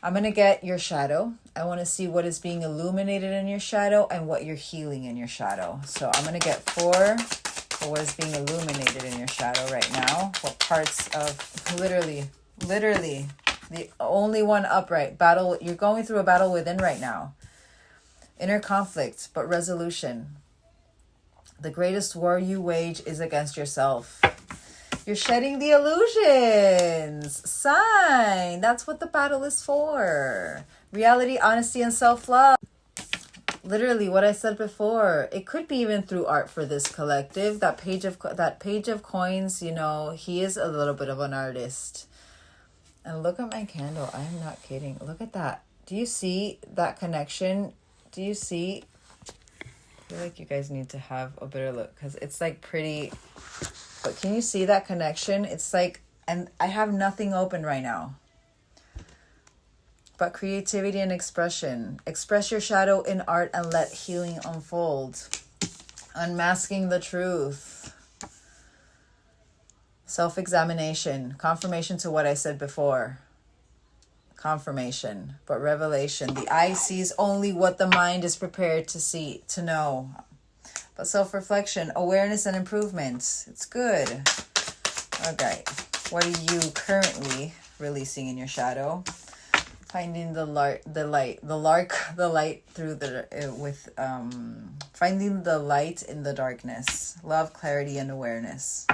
I'm going to get your shadow. I want to see what is being illuminated in your shadow and what you're healing in your shadow. So I'm going to get 4 for what is being illuminated in your shadow right now. What parts of, literally, the only one upright. Battle, you're going through a battle within right now. Inner conflict, but resolution. The greatest war you wage is against yourself. You're shedding the illusions. Sign. That's what the battle is for. Reality, honesty, and self-love. Literally what I said before. It could be even through art for this collective. That page of coins, you know, he is a little bit of an artist. And look at my candle. I am not kidding. Look at that. Do you see that connection? Do you see? I feel like you guys need to have a better look because it's like pretty. But can you see that connection? It's like, and I have nothing open right now. But creativity and expression. Express your shadow in art and let healing unfold. Unmasking the truth. Self-examination. Confirmation to what I said before. Confirmation. But revelation. The eye sees only what the mind is prepared to see, to know. But self-reflection. Awareness and improvement. It's good. Okay. What are you currently releasing in your shadow? Finding the light through finding the light in the darkness. Love, clarity, and awareness.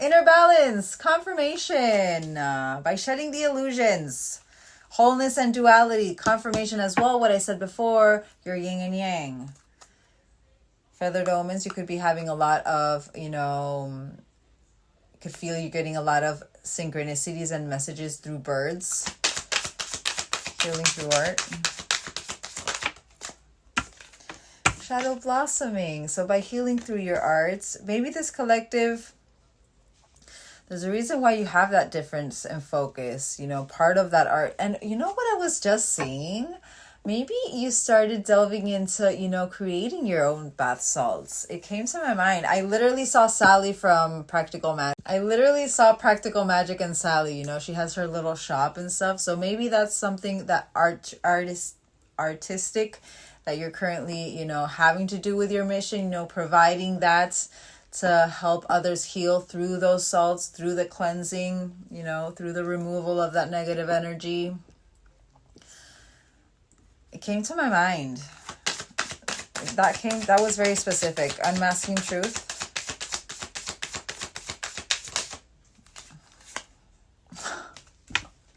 Inner balance, confirmation, by shedding the illusions. Wholeness and duality, confirmation as well. What I said before, your yin and yang. Feathered omens, you could be having a lot of, you could feel you're getting a lot of synchronicities and messages through birds. Healing through art. Shadow blossoming. So by healing through your arts, maybe this collective, There's a reason why you have that difference in focus, you know, part of that art. And you know what I was just seeing? Maybe you started delving into, you know, creating your own bath salts. It came to my mind. I literally saw Sally from Practical Magic. I literally saw Practical Magic and Sally, you know, she has her little shop and stuff. So maybe that's something that artistic that you're currently, you know, having to do with your mission, you know, providing that to help others heal through those salts, through the cleansing, you know, through the removal of that negative energy. It came to my mind. That was very specific. Unmasking truth.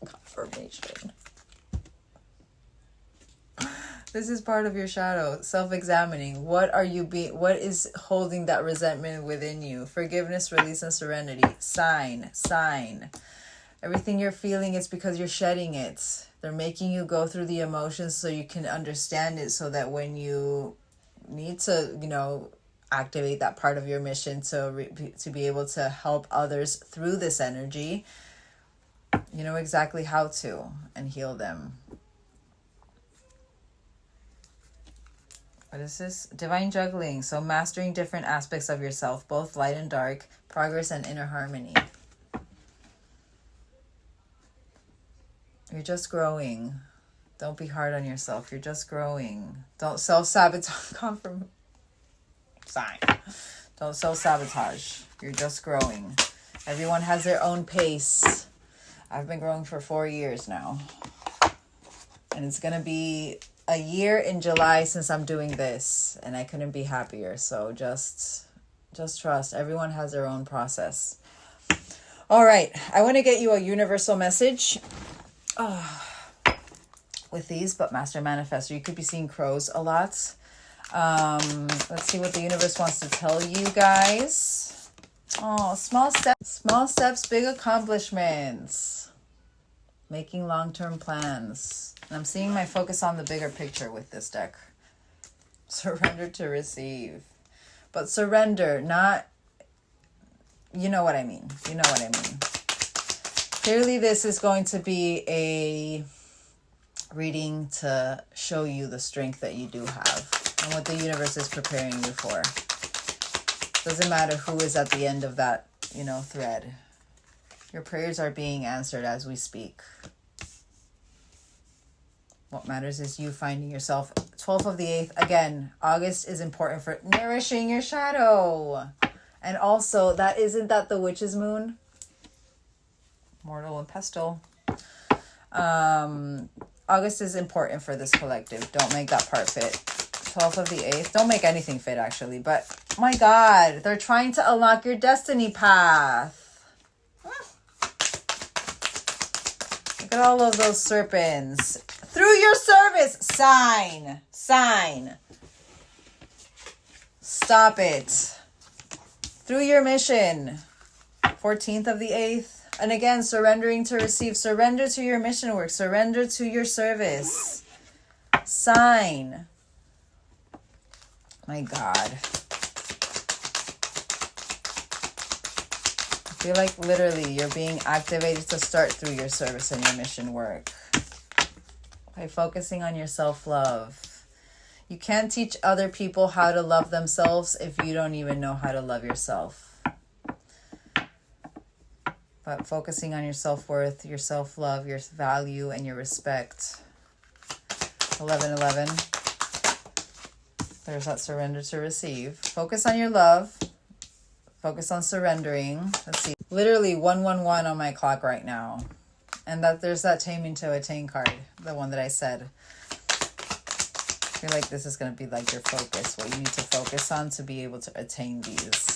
Confirmation. This is part of your shadow. Self-examining. What is holding that resentment within you? Forgiveness, release, and serenity. Sign. Everything you're feeling is because you're shedding it. They're making you go through the emotions so you can understand it, so that when you need to, you know, activate that part of your mission to be able to help others through this energy, you know exactly how to and heal them. What is this? Divine juggling. So mastering different aspects of yourself, both light and dark, progress and inner harmony. You're just growing. Don't be hard on yourself. You're just growing. Don't self-sabotage. Don't self-sabotage. You're just growing. Everyone has their own pace. I've been growing for 4 years now. And it's going to be a year in July since I'm doing this, and I couldn't be happier. So just trust. Everyone has their own process. All right. I want to get you a universal message with these, but Master Manifestor. You could be seeing crows a lot. Let's see what the universe wants to tell you guys. Oh, small steps, big accomplishments. Making long-term plans. And I'm seeing my focus on the bigger picture with this deck. Surrender to receive. But surrender, not... You know what I mean. Clearly, this is going to be a reading to show you the strength that you do have and what the universe is preparing you for. Doesn't matter who is at the end of that, you know, thread. Your prayers are being answered as we speak. What matters is you finding yourself. 12th of the 8th. Again, August is important for nourishing your shadow. And also, isn't that the witch's moon? Mortal and pestle. August is important for this collective. Don't make that part fit. 12th of the 8th. Don't make anything fit, actually. But, my God, they're trying to unlock your destiny path. Look at all of those serpents. Through your service. Sign. Stop it. Through your mission. 14th of the 8th. And again, surrendering to receive. Surrender to your mission work. Surrender to your service. Sign. My God. I feel like literally you're being activated to start through your service and your mission work. By focusing on your self-love. You can't teach other people how to love themselves if you don't even know how to love yourself. But focusing on your self-worth, your self-love, your value, and your respect. 11:11. There's that surrender to receive. Focus on your love. Focus on surrendering. Let's see. Literally 111 on my clock right now. And that there's that taming to attain card. The one that I said. I feel like this is going to be like your focus. What you need to focus on to be able to attain these.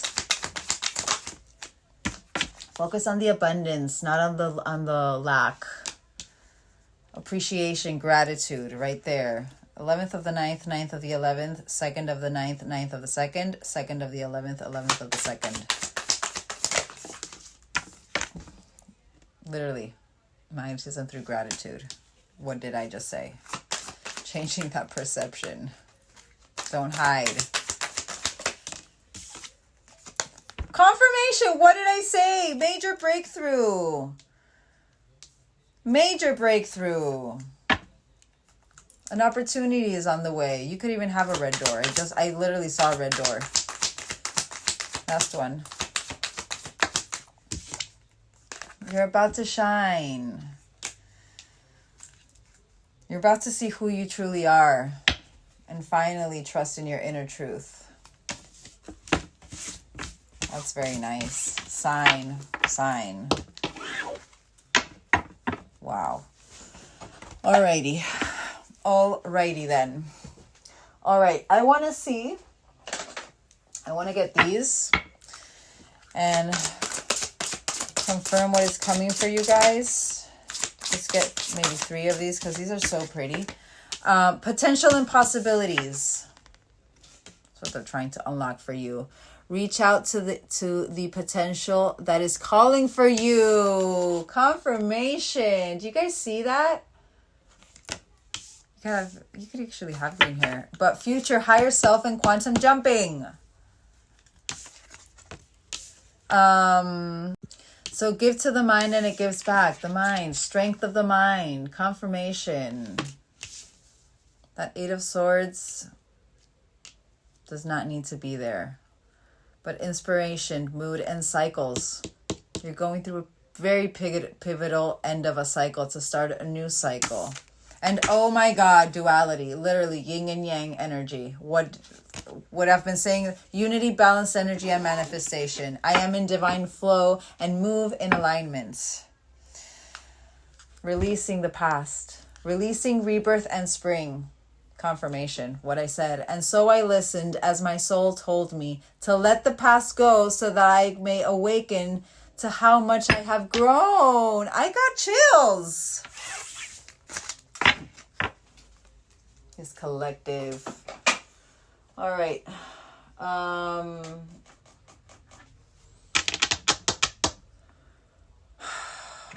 Focus on the abundance, not on the lack. Appreciation, gratitude, right there. 11th of the 9th, 9th of the 11th, 2nd of the 9th, 9th of the 2nd, 2nd of the 11th, 11th of the 2nd. Literally, magnetism through gratitude. What did I just say? Changing that perception. Don't hide. Confirmation. What did I say? Major breakthrough. Major breakthrough. An opportunity is on the way. You could even have a red door. I literally saw a red door. Last one. You're about to shine. You're about to see who you truly are and finally trust in your inner truth. That's very nice. Sign. Wow. Alrighty then. All right, I want to get these and confirm what is coming for you guys. Let's get maybe 3 of these because these are so pretty. Potential and possibilities. That's what they're trying to unlock for you. Reach out to the potential that is calling for you. Confirmation. Do you guys see that? You could actually have green hair. But future, higher self, and quantum jumping. So give to the mind and it gives back. The mind, strength of the mind, confirmation. That 8 of Swords does not need to be there. But inspiration, mood, and cycles. You're going through a very pivotal end of a cycle to start a new cycle. And oh my God, duality, literally yin and yang energy. What I've been saying, unity, balanced energy, and manifestation. I am in divine flow and move in alignment. Releasing the past, releasing rebirth and spring. Confirmation, what I said. And so I listened as my soul told me to let the past go so that I may awaken to how much I have grown. I got chills. This collective. All right.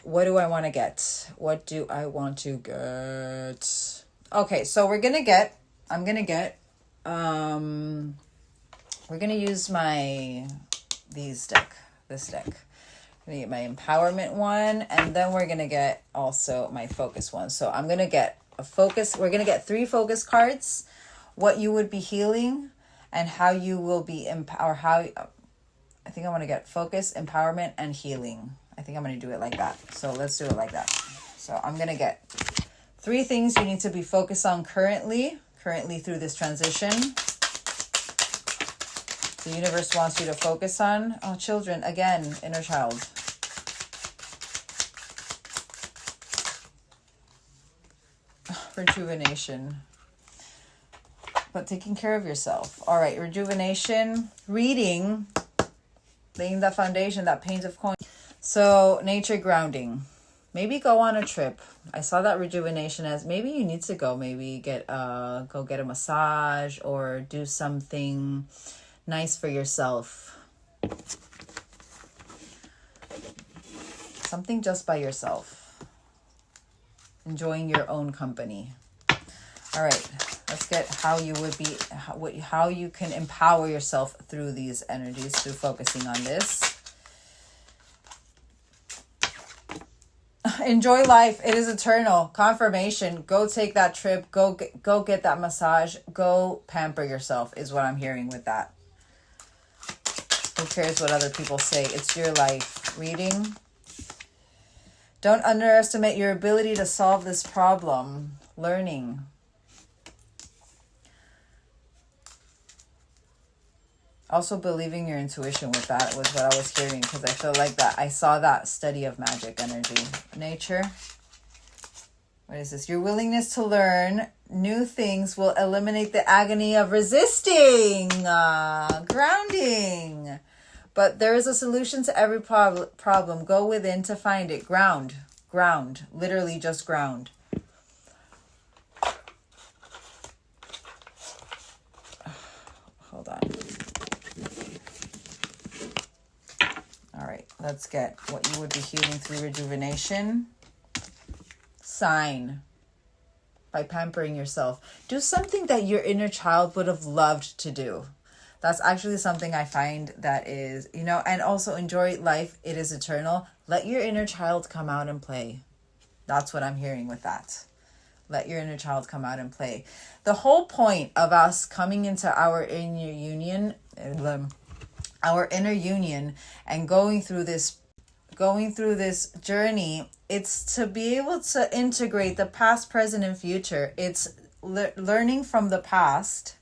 What do I want to get? What do I want to get? Okay, so we're going to get, we're going to use this deck. I'm going to get my empowerment one, and then we're going to get also my focus one. So I'm going to get a focus. We're going to get 3 focus cards, what you would be healing and how you will be I think I want to get focus, empowerment, and healing. I think I'm going to do it like that. So let's do it like that. So I'm going to get 3 things you need to be focused on currently through this transition. The universe wants you to focus on. Oh, children, again, inner child. Rejuvenation. But taking care of yourself. All right, rejuvenation, reading, laying that foundation, that pains of coin. So nature grounding. Maybe go on a trip. I saw that rejuvenation as maybe you need to go. Maybe go get a massage or do something nice for yourself. Something just by yourself. Enjoying your own company. All right, let's get how you can empower yourself through these energies, through focusing on this. Enjoy life. It is eternal. Confirmation. Go take that trip. Go get that massage. Go pamper yourself is what I'm hearing with that. Who cares what other people say? It's your life. Reading. Don't underestimate your ability to solve this problem. Learning. Also believing your intuition with that was what I was hearing, because I feel like that I saw that study of magic energy. Nature. What is this? Your willingness to learn new things will eliminate the agony of resisting. Grounding. But there is a solution to every problem. Go within to find it. Ground. Ground. Literally just ground. Hold on. All right. Let's get what you would be healing through rejuvenation. Sign. By pampering yourself. Do something that your inner child would have loved to do. That's actually something I find that is, you know, and also enjoy life. It is eternal. Let your inner child come out and play. That's what I'm hearing with that. Let your inner child come out and play. The whole point of us coming into our inner union, and going through this journey, it's to be able to integrate the past, present, and future. It's learning from the past,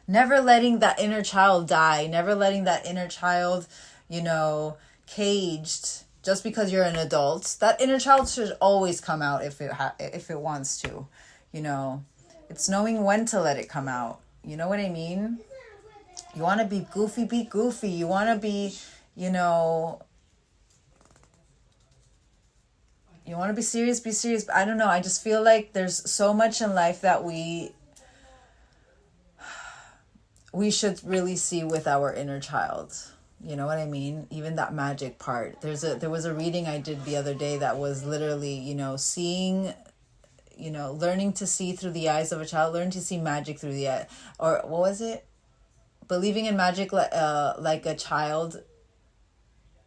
never letting that inner child die, never letting that inner child, you know, caged just because you're an adult. That inner child should always come out if it wants to, you know. It's knowing when to let it come out. You know what I mean? You want to be goofy, be goofy. You want to be, you know, you want to be serious, be serious. But I don't know. I just feel like there's so much in life that we should really see with our inner child. You know what I mean? Even that magic part. There was a reading I did the other day that was literally, you know, seeing, you know, learning to see through the eyes of a child, learn to see magic through the eye, or what was it? Believing in magic like a child.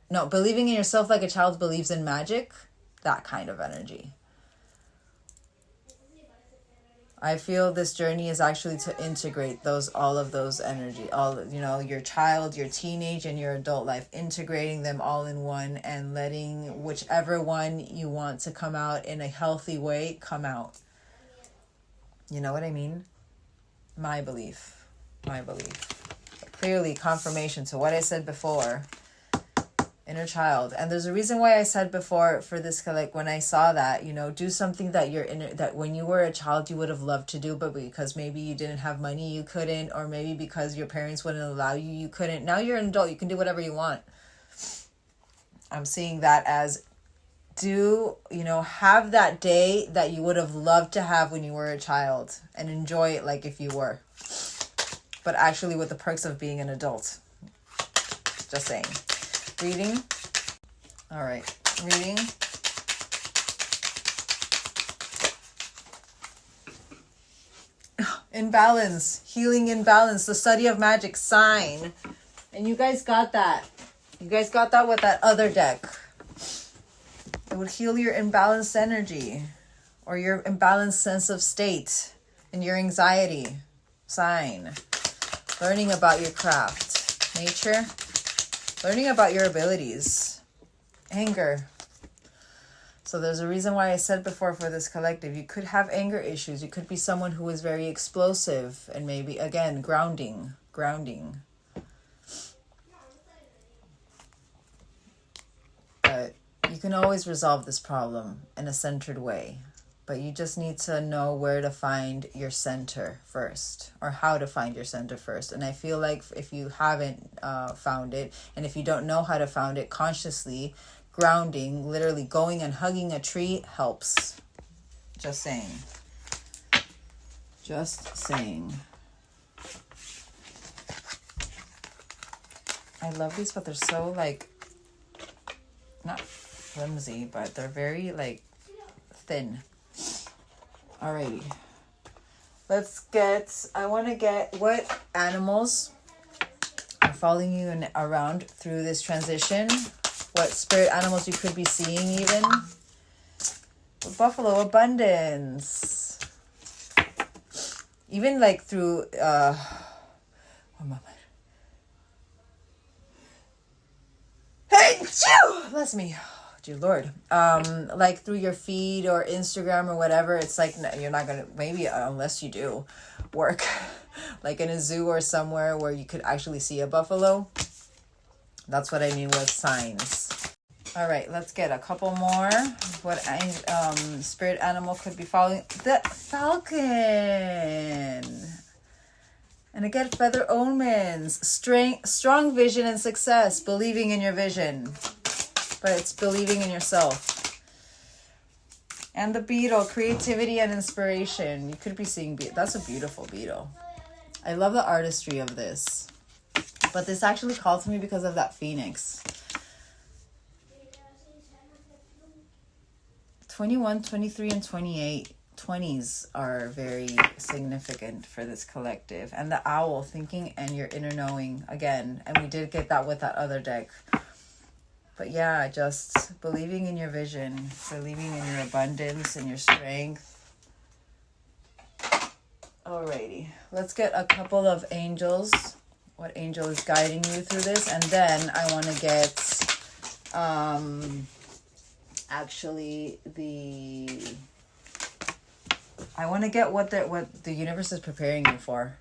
No, believing in yourself like a child believes in magic. That kind of energy. I feel this journey is actually to integrate all of those energy, you know, your child, your teenage, and your adult life, integrating them all in one and letting whichever one you want to come out in a healthy way, come out. You know what I mean? My belief. Clearly confirmation to what I said before. Inner child. And there's a reason why I said before for this, like when I saw that, you know, do something that that when you were a child you would have loved to do, but because maybe you didn't have money you couldn't, or maybe because your parents wouldn't allow you couldn't. Now you're an adult, you can do whatever you want. I'm seeing that as have that day that you would have loved to have when you were a child and enjoy it like if you were, but actually with the perks of being an adult. Just saying. Reading. All right. Reading. Imbalance. Healing imbalance. The study of magic. Sign. And you guys got that. You guys got that with that other deck. It would heal your imbalanced energy or your imbalanced sense of state and your anxiety. Sign. Learning about your craft. Nature. Learning about your abilities. Anger. So there's a reason why I said before for this collective, you could have anger issues. You could be someone who is very explosive and maybe, again, grounding. But you can always resolve this problem in a centered way. But you just need to know where to find your center first, or how to find your center first. And I feel like if you haven't found it, and if you don't know how to find it consciously, grounding, literally going and hugging a tree helps. Just saying. I love these, but they're so like, not flimsy, but they're very like thin. Alrighty. I want to get what animals are following you around through this transition. What spirit animals you could be seeing even. Buffalo abundance. Even like through, hey, bless me. Dear Lord, like through your feed or Instagram or whatever, it's like you're not gonna, maybe unless you do work like in a zoo or somewhere where you could actually see a buffalo. That's what I mean with signs. All right, let's get a couple more. What spirit animal could be following? The falcon. And again, feather omens, strong vision and success, believing in your vision. But it's believing in yourself. And the beetle, creativity and inspiration. You could be seeing that's a beautiful beetle. I love the artistry of this. But this actually called to me because of that phoenix. 21, 23, and 28. 20s are very significant for this collective. And the owl, thinking and your inner knowing again. And we did get that with that other deck. But yeah, just believing in your vision, believing in your abundance and your strength. Alrighty, let's get a couple of angels. What angel is guiding you through this? And then I want to get actually I want to get what the universe is preparing you for.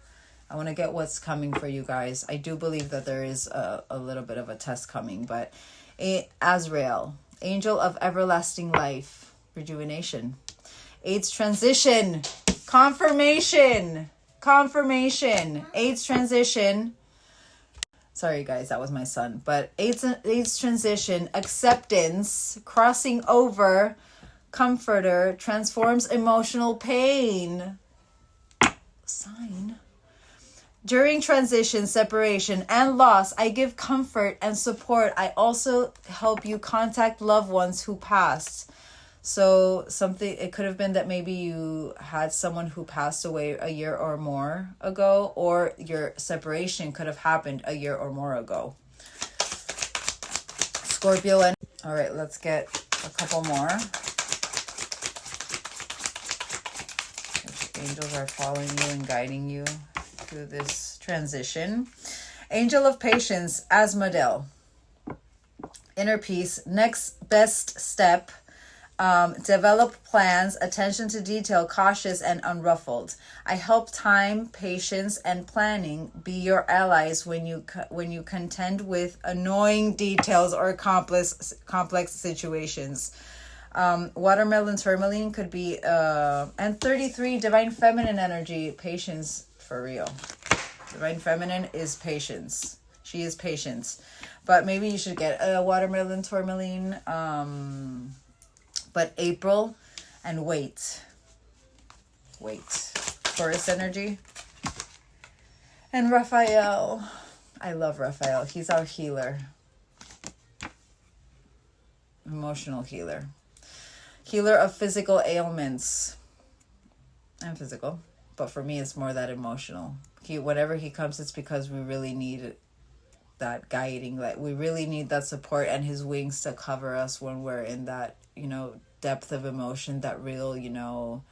I want to get what's coming for you guys. I do believe that there is a little bit of a test coming, but Azrael, angel of everlasting life, rejuvenation, AIDS transition, confirmation, AIDS transition. Sorry guys, that was my son. But AIDS transition, acceptance, crossing over, comforter, transforms emotional pain. Sign. During transition, separation, and loss, I give comfort and support. I also help you contact loved ones who passed. So it could have been that maybe you had someone who passed away a year or more ago, or your separation could have happened a year or more ago. Scorpio and all right, let's get a couple more. Which angels are following you and guiding you through this transition. Angel of patience, Asmodel. Inner peace, next best step. Develop plans, attention to detail, cautious and unruffled. I help time, patience, and planning be your allies when you contend with annoying details or complex situations. Watermelon tourmaline could be and 33 divine feminine energy, patience for real. Divine feminine is patience. She is patience, but maybe you should get a watermelon tourmaline. But April and wait. Taurus energy. And Raphael. I love Raphael. He's our healer. Emotional healer. Healer of physical ailments. And physical. But for me, it's more that emotional. Whenever he comes, it's because we really need that guiding. Like we really need that support and his wings to cover us when we're in that, depth of emotion, that real,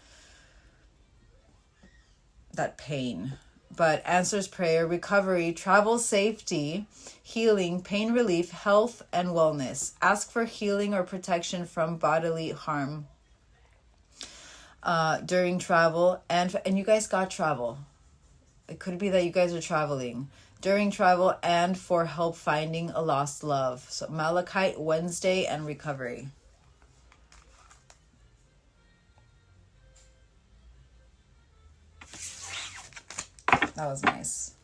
that pain. But answers prayer, recovery, travel safety, healing, pain relief, health, and wellness. Ask for healing or protection from bodily harm during travel. And you guys got travel. It could be that you guys are traveling during travel and for help finding a lost love. So Malachite, Wednesday, and recovery. That was nice.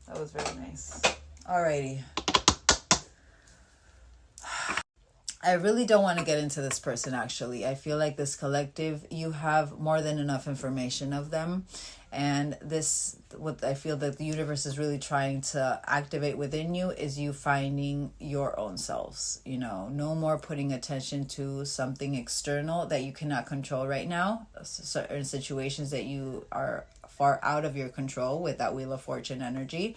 That was very nice. Alrighty. I really don't want to get into this person, actually. I feel like this collective, you have more than enough information of them. And what I feel that the universe is really trying to activate within you is you finding your own selves. No more putting attention to something external that you cannot control right now. Certain situations that you are far out of your control with that Wheel of Fortune energy.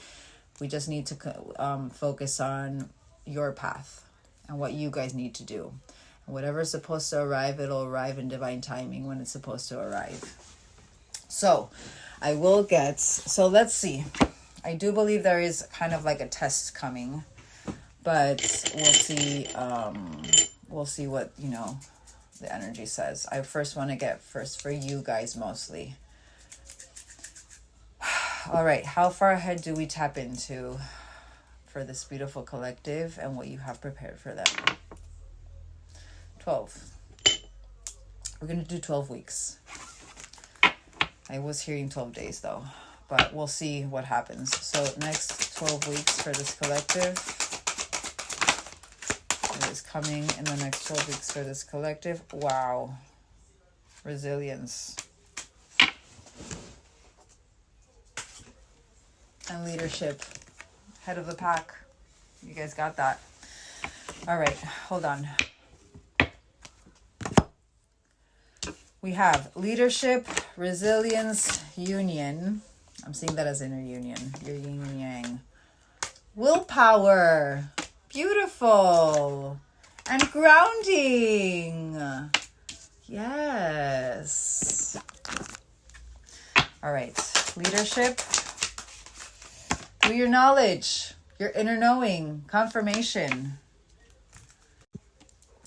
We just need to focus on your path and what you guys need to do. And whatever's supposed to arrive, it'll arrive in divine timing when it's supposed to arrive. So let's see. I do believe there is kind of like a test coming, but we'll see what, the energy says. I first want to get for you guys mostly. All right, how far ahead do we tap into for this beautiful collective and what you have prepared for them? 12. We're going to do 12 weeks. I was hearing 12 days though, but we'll see what happens. So next 12 weeks for this collective. What is coming in the next 12 weeks for this collective? Wow. Resilience. And leadership. Head of the pack. You guys got that. All right, hold on. We have leadership, resilience, union. I'm seeing that as inner union. Your yin and yang. Willpower. Beautiful. And grounding. Yes. All right. Leadership. Through your knowledge, your inner knowing, confirmation.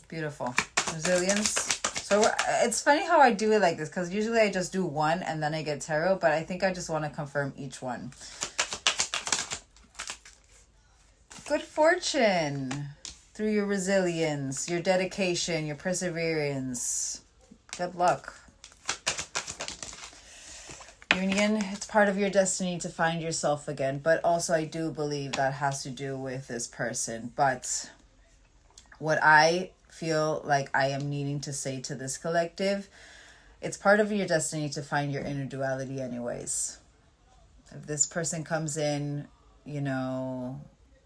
Beautiful. Resilience. So it's funny how I do it like this, because usually I just do one and then I get tarot, but I think I just want to confirm each one. Good fortune. Through your resilience, your dedication, your perseverance. Good luck. Union, it's part of your destiny to find yourself again, but also I do believe that has to do with this person. But what I feel like I am needing to say to this collective, it's part of your destiny to find your inner duality anyways. If this person comes in, you know,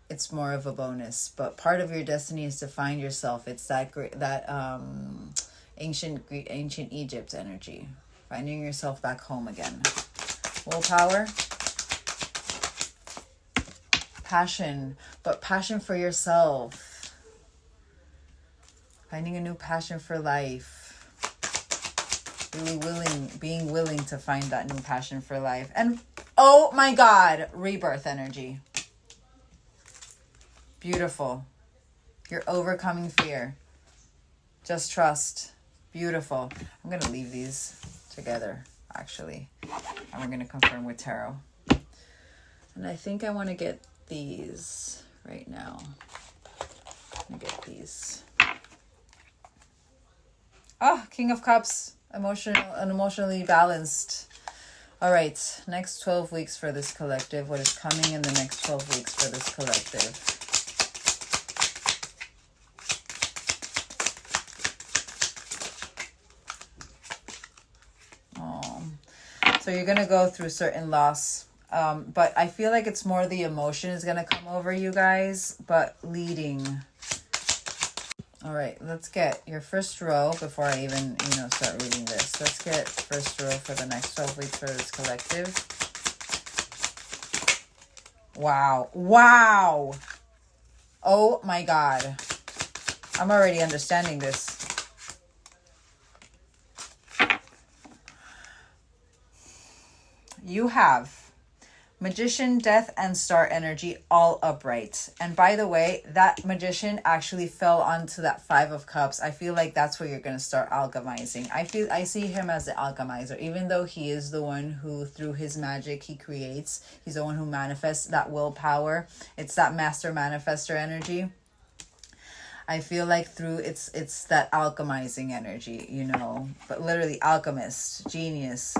it's more of a bonus, but part of your destiny is to find yourself. It's that ancient Egypt energy, finding yourself back home again. Willpower, passion, but passion for yourself. Finding a new passion for life. Really being willing to find that new passion for life. And oh my God, rebirth energy. Beautiful. You're overcoming fear. Just trust. Beautiful. I'm going to leave these together, actually. And we're going to confirm with tarot. And I think I want to get these right now. Let me get these. Oh, King of Cups. Emotionally balanced. All right. Next 12 weeks for this collective. What is coming in the next 12 weeks for this collective? So you're going to go through certain loss, but I feel like it's more the emotion is going to come over you guys, but leading. All right, let's get your first row before I even, start reading this. Let's get first row for the next 12 weeks for this collective. Wow. Wow. Oh my God. I'm already understanding this. You have Magician, Death, and Star energy all upright. And by the way, that Magician actually fell onto that Five of Cups. I feel like that's where you're going to start alchemizing. I see him as the alchemizer, even though he is the one who, through his magic, he creates. He's the one who manifests that willpower. It's that master manifester energy. I feel like through it's that alchemizing energy, but literally alchemist, genius,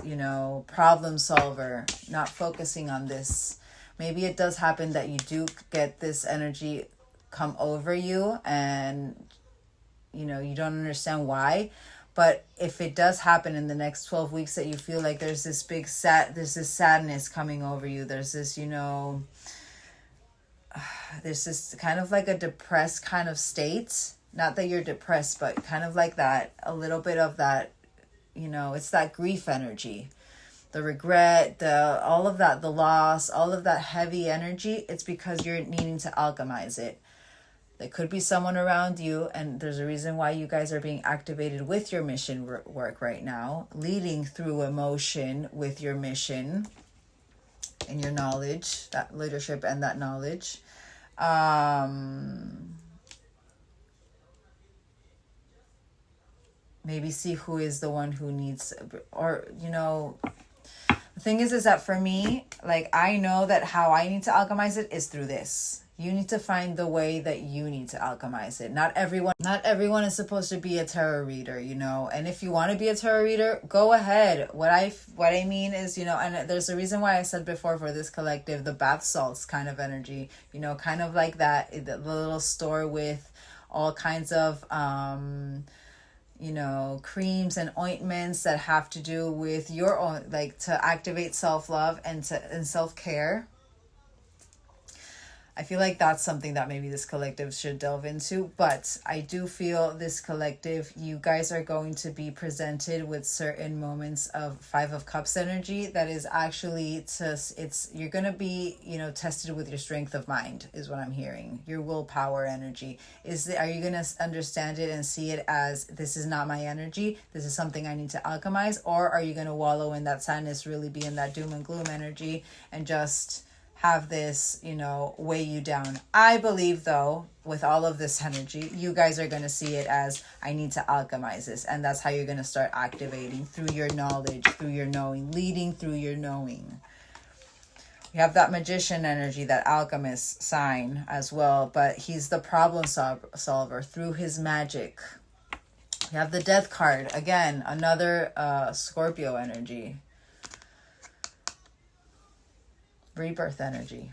problem solver, not focusing on this. Maybe it does happen that you do get this energy come over you and, you don't understand why. But if it does happen in the next 12 weeks that you feel like there's this there's this sadness coming over you, there's this, there's this kind of like a depressed kind of state. Not that you're depressed, but kind of like that, a little bit of that, it's that grief energy, the regret, all of that, the loss, all of that heavy energy. It's because you're needing to alchemize it. There could be someone around you, and there's a reason why you guys are being activated with your mission work right now, leading through emotion with your mission and your knowledge, that leadership and that knowledge. Maybe see who is the one who needs, or, the thing is that for me, like, I know that how I need to alchemize it is through this. You need to find the way that you need to alchemize it. Not everyone is supposed to be a tarot reader, and if you want to be a tarot reader, go ahead. What I mean is, and there's a reason why I said before for this collective, the bath salts kind of energy, kind of like that, the little store with all kinds of, creams and ointments that have to do with your own, like, to activate self-love and self-care. I feel like that's something that maybe this collective should delve into. But I do feel this collective, you guys are going to be presented with certain moments of Five of Cups energy that is actually you're going to be, tested with your strength of mind is what I'm hearing. Your willpower energy. Are you going to understand it and see it as, this is not my energy, this is something I need to alchemize? Or are you going to wallow in that sadness, really be in that doom and gloom energy and just have this, weigh you down? I believe, though, with all of this energy, you guys are going to see it as, I need to alchemize this. And that's how you're going to start activating through your knowledge, through your knowing, leading through your knowing. We have that magician energy, that alchemist sign as well, but he's the problem solver through his magic. We have the death card. Again, another Scorpio energy. Rebirth energy,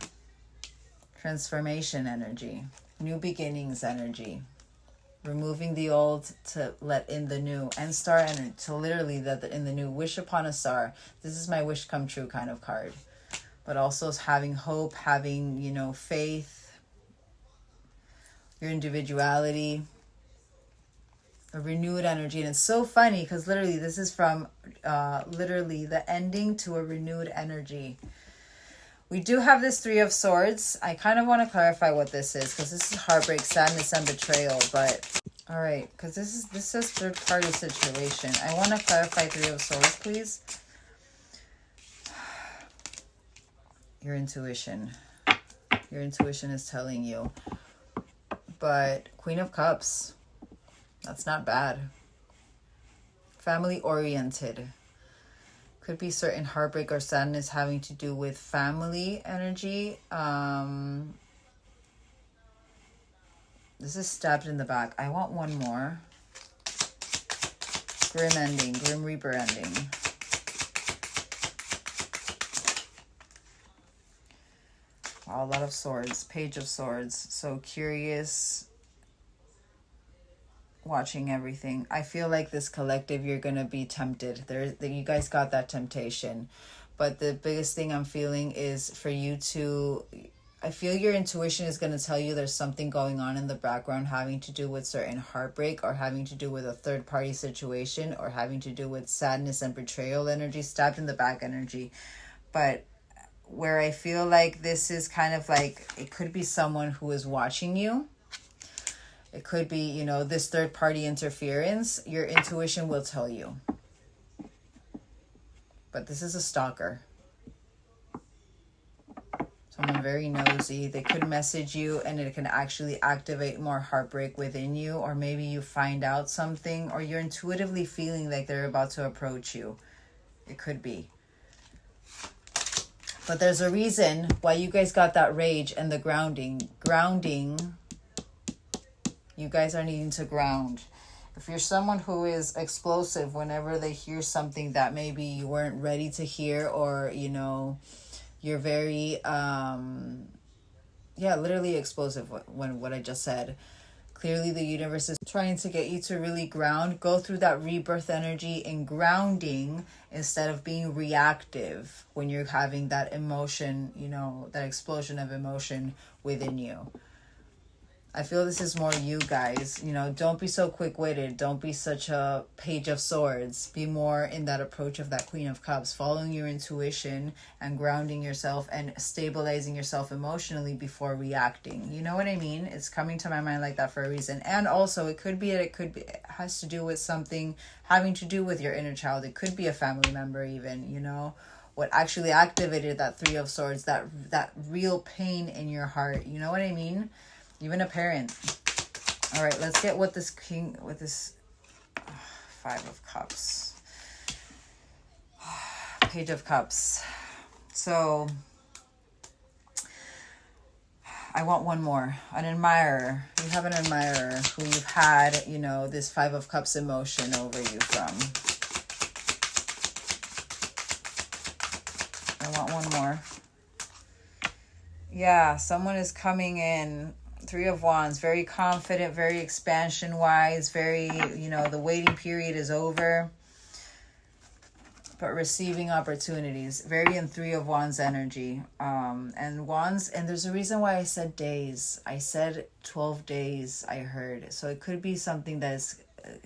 transformation energy, new beginnings energy, removing the old to let in the new, and star energy to literally let in the new. Wish upon a star. This is my wish come true kind of card, but also having hope, having, faith, your individuality, a renewed energy. And it's so funny because literally this is from literally the ending to a renewed energy. We do have this Three of Swords. I kind of want to clarify what this is, because this is heartbreak, sadness, and betrayal. But all right, because this says third party situation. I want to clarify Three of Swords, please. Your intuition. Your intuition is telling you. But Queen of Cups, that's not bad. Family oriented. Could be certain heartbreak or sadness having to do with family energy. This is stabbed in the back. I want one more. Grim ending. Grim Reaper ending. Wow, a lot of swords. Page of Swords. So curious. Watching everything. I feel like this collective, you're gonna be tempted. You guys got that temptation, but the biggest thing I'm feeling is for you to, I feel your intuition is gonna tell you there's something going on in the background having to do with certain heartbreak, or having to do with a third party situation, or having to do with sadness and betrayal energy, stabbed in the back energy. But where I feel like this is kind of like, it could be someone who is watching you. It could be, this third party interference. Your intuition will tell you. But this is a stalker. Someone very nosy. They could message you and it can actually activate more heartbreak within you. Or maybe you find out something, or you're intuitively feeling like they're about to approach you. It could be. But there's a reason why you guys got that rage and the grounding. You guys are needing to ground. If you're someone who is explosive whenever they hear something that maybe you weren't ready to hear, or, you're very, literally explosive when what I just said. Clearly the universe is trying to get you to really ground, go through that rebirth energy in grounding instead of being reactive when you're having that emotion, that explosion of emotion within you. I feel this is more you guys. Don't be so quick-witted. Don't be such a Page of Swords. Be more in that approach of that Queen of Cups, following your intuition and grounding yourself and stabilizing yourself emotionally before reacting. You know what I mean? It's coming to my mind like that for a reason. And also, it has to do with something having to do with your inner child. It could be a family member even, what actually activated that Three of Swords, that real pain in your heart. You know what I mean? Even a parent. All right, let's get what this Five of Cups. Page of Cups. So I want one more. An admirer. You have an admirer who you've had, this Five of Cups emotion over you from. I want one more. Yeah, someone is coming in. Three of Wands, very confident, very expansion-wise, very, the waiting period is over. but receiving opportunities. Very in Three of Wands energy. And Wands, and there's a reason why I said days. I said 12 days, I heard. So it could be something that is,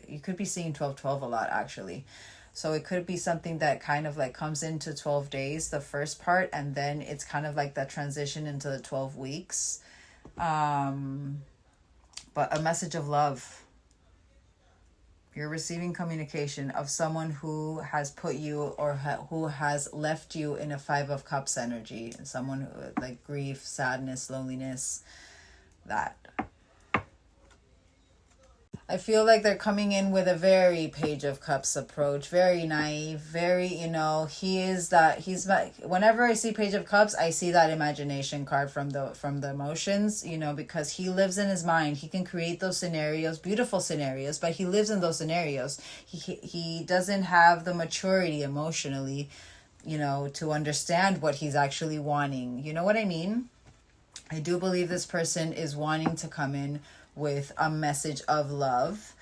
you could be seeing 12-12 a lot, actually. So it could be something that kind of like comes into 12 days, the first part, and then it's kind of like that transition into the 12 weeks. But a message of love. You're receiving communication of someone who has put you or who has left you in a Five of Cups energy. Someone who, like grief, sadness, loneliness, that. I feel like they're coming in with a very Page of Cups approach, very naive, very, you know, he's like, whenever I see Page of Cups, I see that imagination card from the emotions, you know, because he lives in his mind. He can create those scenarios, beautiful scenarios, but he lives in those scenarios. He doesn't have the maturity emotionally, you know, to understand what he's actually wanting. You know what I mean? I do believe this person is wanting to come in with a message of love,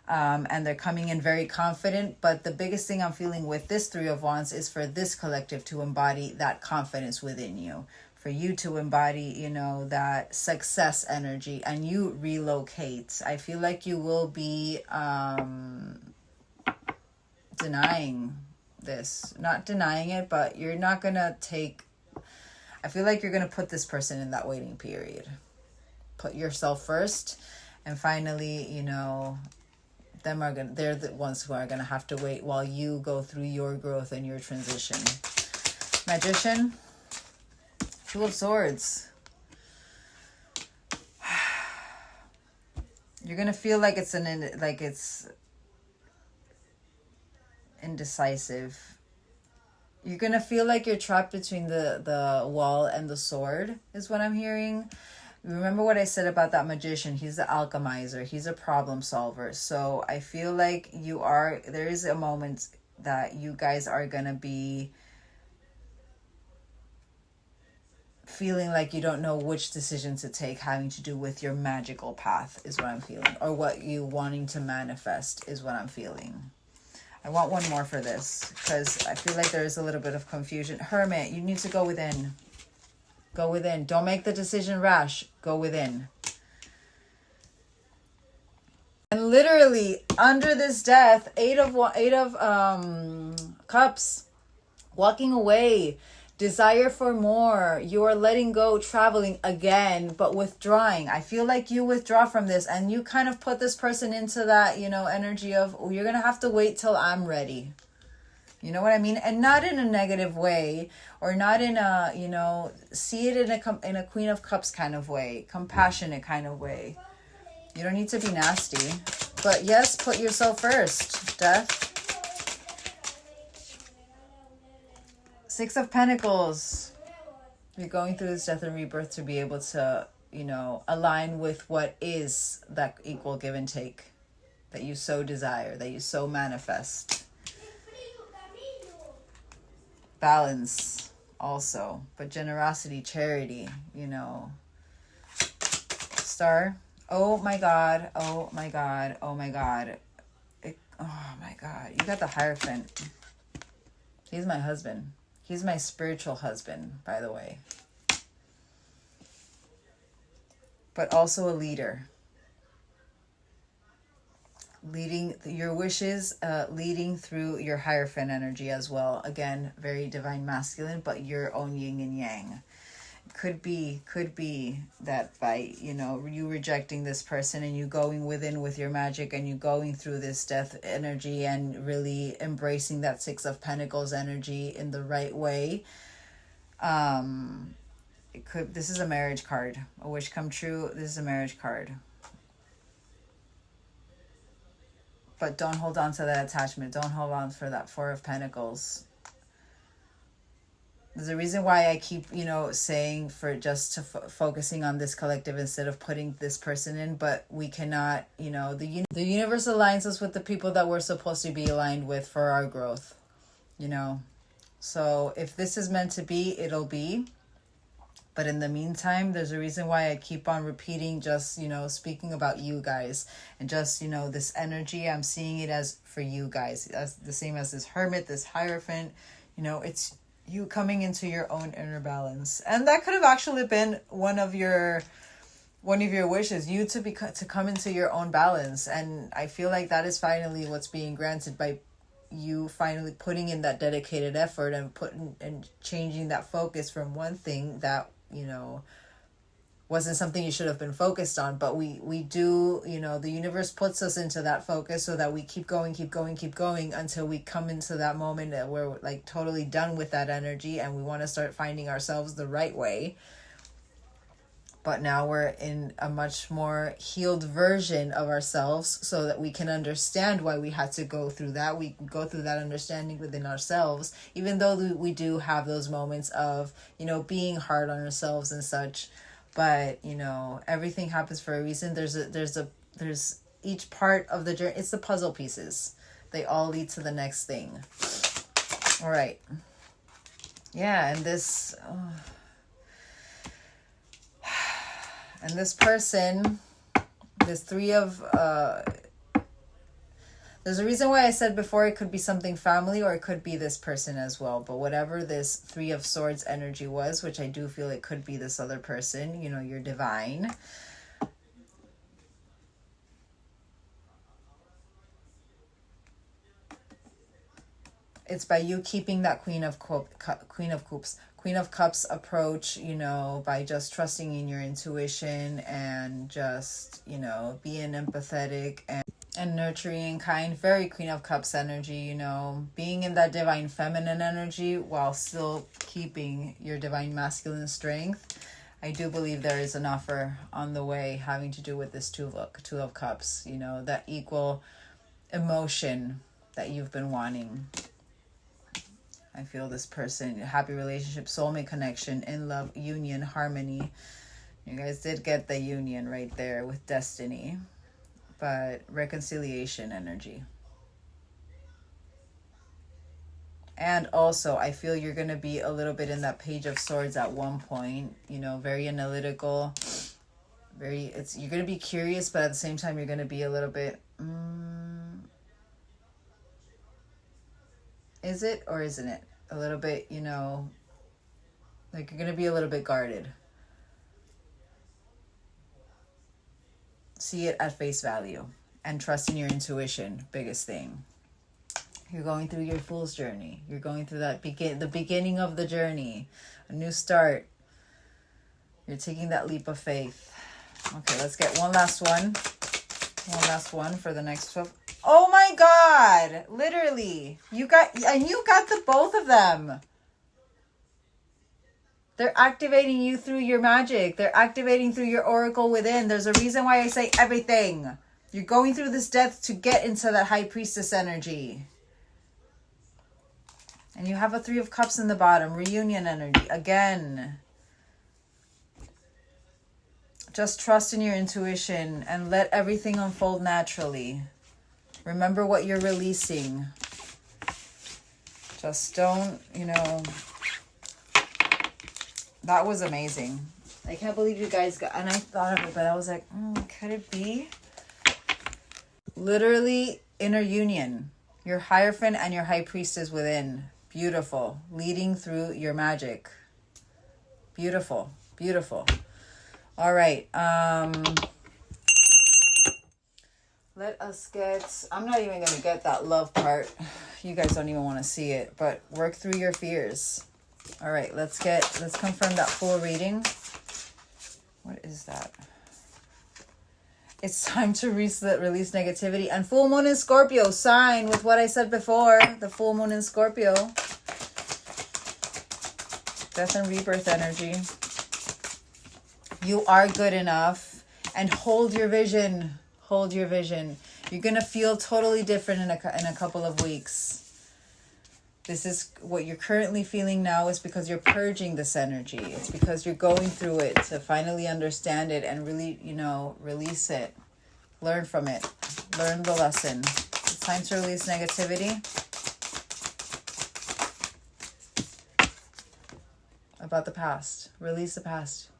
and they're coming in very confident, but the biggest thing I'm feeling with this Three of Wands is for this collective to embody that confidence within you, for you to embody, you know, that success energy, and you relocate. I feel like you will be denying this, not denying it, but you're not gonna take, I feel like you're gonna put this person in that waiting period. Put yourself first, and finally, you know, they're the ones who are gonna have to wait while you go through your growth and your transition. Magician, Two of Swords. You're gonna feel like it's indecisive. You're gonna feel like you're trapped between the wall and the sword, is what I'm hearing. Remember what I said about that magician? He's the alchemizer. He's a problem solver. So I feel like there is a moment that you guys are going to be feeling like you don't know which decision to take, having to do with your magical path, is what I'm feeling. Or what you wanting to manifest is what I'm feeling. I want one more for this, because I feel like there is a little bit of confusion. Hermit, you need to go within. Go within. Don't make the decision rash. Go within. And literally under this death, eight of cups, walking away, desire for more. You are letting go, traveling again, but withdrawing. I feel like you withdraw from this, and you kind of put this person into that, you know, energy of, oh, you're gonna have to wait till I'm ready. You know what I mean? And not in a negative way, or not in a, you know, see it in a Queen of Cups kind of way, compassionate kind of way. You don't need to be nasty. But yes, put yourself first. Death. Six of Pentacles. You're going through this death and rebirth to be able to, you know, align with what is that equal give and take that you so desire, that you so manifest. Balance also, but generosity, charity, you know. Star. Oh my God. Oh my God. Oh my God. Oh my God. You got the Hierophant. He's my husband. He's my spiritual husband, by the way. But also a leader. Leading your wishes, leading through your Hierophant energy as well. Again, very divine masculine, but your own yin and yang. Could be that by, you know, you rejecting this person and you going within with your magic, and you going through this death energy and really embracing that Six of Pentacles energy in the right way. This is a marriage card. A wish come true. This is a marriage card. But don't hold on to that attachment. Don't hold on for that Four of Pentacles. There's a reason why I keep, you know, saying for just to focusing on this collective instead of putting this person in. But we cannot, you know, the universe aligns us with the people that we're supposed to be aligned with for our growth, you know. So if this is meant to be, it'll be. But in the meantime, there's a reason why I keep on repeating, just, speaking about you guys. And just, this energy, I'm seeing it as for you guys. That's the same as this Hermit, this Hierophant. It's you coming into your own inner balance. And that could have actually been one of your wishes, you to come into your own balance. And I feel like that is finally what's being granted by you finally putting in that dedicated effort and changing that focus from one thing that wasn't something you should have been focused on. But we do, the universe puts us into that focus so that we keep going until we come into that moment that we're like totally done with that energy and we want to start finding ourselves the right way. But now we're in a much more healed version of ourselves so that we can understand why we had to go through that. We go through that understanding within ourselves, even though we do have those moments of, being hard on ourselves and such. But, everything happens for a reason. There's each part of the journey. It's the puzzle pieces. They all lead to the next thing. All right. Yeah. And this... And this person, this three of, there's a reason why I said before it could be something family or it could be this person as well. But whatever this Three of Swords energy was, which I do feel it could be this other person, your divine. It's by you keeping that Queen of Cups approach, by just trusting in your intuition and just, being empathetic and nurturing, kind. Very Queen of Cups energy, being in that divine feminine energy while still keeping your divine masculine strength. I do believe there is an offer on the way having to do with this Two of Cups, that equal emotion that you've been wanting. I feel this person, happy relationship, soulmate connection, in love, union, harmony. You guys did get the union right there with destiny. But reconciliation energy. And also, I feel you're going to be a little bit in that Page of Swords at one point. Very analytical. You're going to be curious, but at the same time, you're going to be a little bit... Is it or isn't it? A little bit, like you're going to be a little bit guarded. See it at face value and trust in your intuition. Biggest thing. You're going through your Fool's journey. You're going through that the beginning of the journey. A new start. You're taking that leap of faith. Okay, let's get one last one. One last one for the next 12. Oh my God, literally. You got the both of them. They're activating you through your magic. They're activating through your oracle within. There's a reason why I say everything. You're going through this death to get into that High Priestess energy. And you have a Three of Cups in the bottom. Reunion energy. Again. Just trust in your intuition and let everything unfold naturally. Remember what you're releasing. Just don't, that was amazing. I can't believe you guys got, and I thought of it, but I was like, could it be? Literally inner union. Your Hierophant and your High Priestess within. Beautiful. Leading through your magic. Beautiful. Beautiful. All right. Let us get, I'm not even going to get that love part. You guys don't even want to see it, but work through your fears. All right, let's confirm that full reading. What is that? It's time to release negativity. And full moon in Scorpio, sign with what I said before. The full moon in Scorpio. Death and rebirth energy. You are good enough. And hold your vision. Hold your vision. You're going to feel totally different in a couple of weeks. This is what you're currently feeling now is because you're purging this energy. It's because you're going through it to finally understand it and really, release it. Learn from it. Learn the lesson. It's time to release negativity. A about the past. Release the past.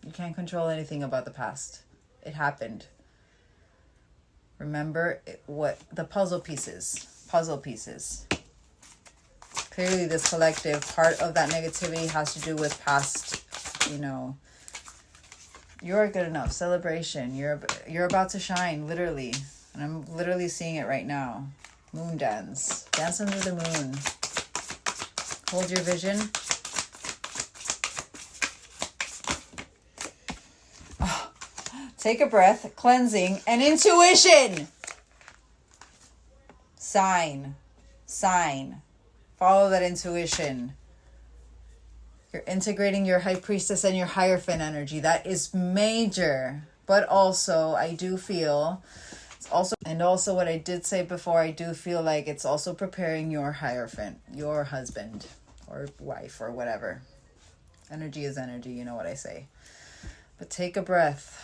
You can't control anything about the past. It happened. Remember what the puzzle pieces. Clearly this collective, part of that negativity has to do with past, you know. You're good enough. Celebration. You're about to shine, literally. And I'm literally seeing it right now. Moon dance. Dance under the moon. Hold your vision. Oh, take a breath. Cleansing and intuition. Sign. Follow that intuition. You're integrating your high priestess and your hierophant energy. That is major. But also, I do feel, also what I did say before, I do feel like it's also preparing your hierophant, your husband or wife or whatever. Energy is energy, you know what I say. But take a breath.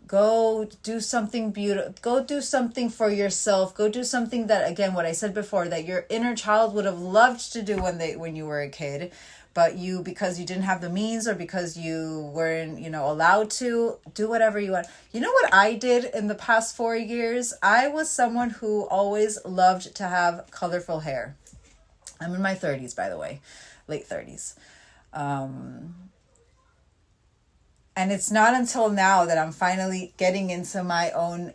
Go do something beautiful. Go do something for yourself. Go do something that, again, what I said before, that your inner child would have loved to do when you were a kid, but you, because you didn't have the means or because you weren't, allowed to, do whatever you want. You know what I did in the past 4 years? I was someone who always loved to have colorful hair. I'm in my 30s, by the way, late 30s. And it's not until now that I'm finally getting into my own,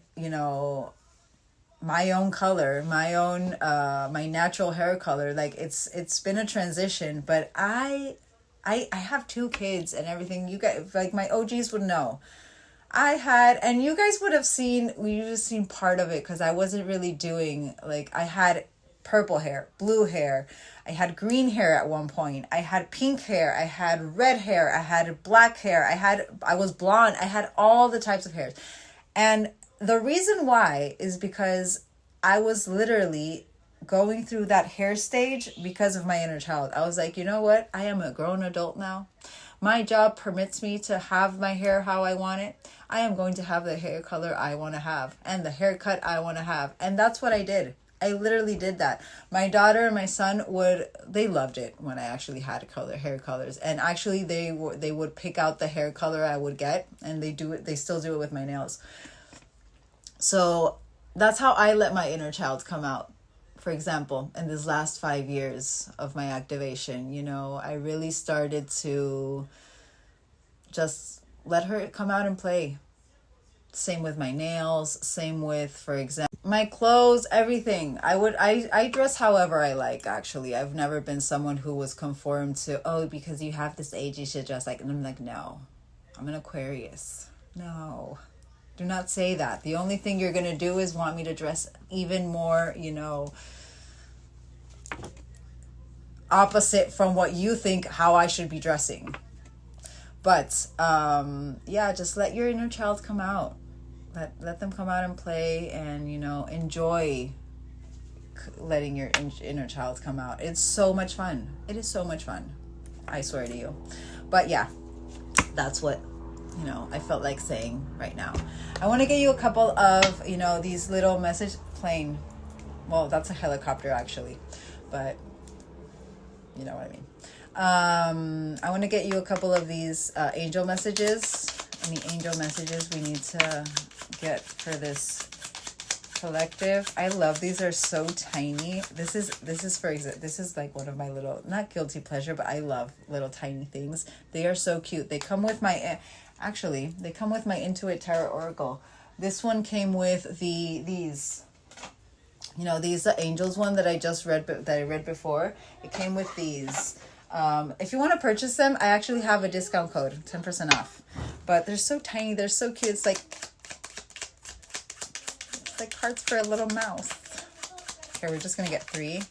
my own color, my natural hair color. Like it's been a transition, but I have 2 kids and everything. You guys, like my OGs would know. And you guys would have seen, you've just seen part of it because I wasn't really doing, I had purple hair, blue hair. I had green hair at one point. I had pink hair. I had red hair. I had black hair. I was blonde. I had all the types of hairs. And the reason why is because I was literally going through that hair stage because of my inner child. I was like, you know what? I am a grown adult now. My job permits me to have my hair how I want it. I am going to have the hair color I want to have and the haircut I want to have. And that's what I did. I literally did that. My daughter and my son they loved it when I actually had hair colors. And actually they would pick out the hair color I would get, and they still do it with my nails. So that's how I let my inner child come out. For example, in this last 5 years of my activation, I really started to just let her come out and play. Same with my nails, same with, for example, my clothes, everything. I dress however I like, actually. I've never been someone who was conformed to, because you have this age, you should dress like, and I'm like, no, I'm an Aquarius. No, do not say that. The only thing you're going to do is want me to dress even more, opposite from what you think how I should be dressing. But, just let your inner child come out. Let them come out and play and, enjoy letting your inner child come out. It's so much fun. It is so much fun. I swear to you. But yeah, that's what, I felt like saying right now. I want to get you a couple of, these little message plane. Well, that's a helicopter actually, but you know what I mean. I want to get you a couple of these angel messages. Any angel messages we need to get for this collective. I love these. Are so tiny. This is like one of my little, not guilty pleasure, but I love little tiny things. They are so cute. They come with my Intuit Tarot Oracle. This one came with these the angels one that I read before. It came with these. If you want to purchase them, I actually have a discount code, 10% off. But they're so tiny, they're so cute. It's like hearts for a little mouse. Here, we're just gonna get 3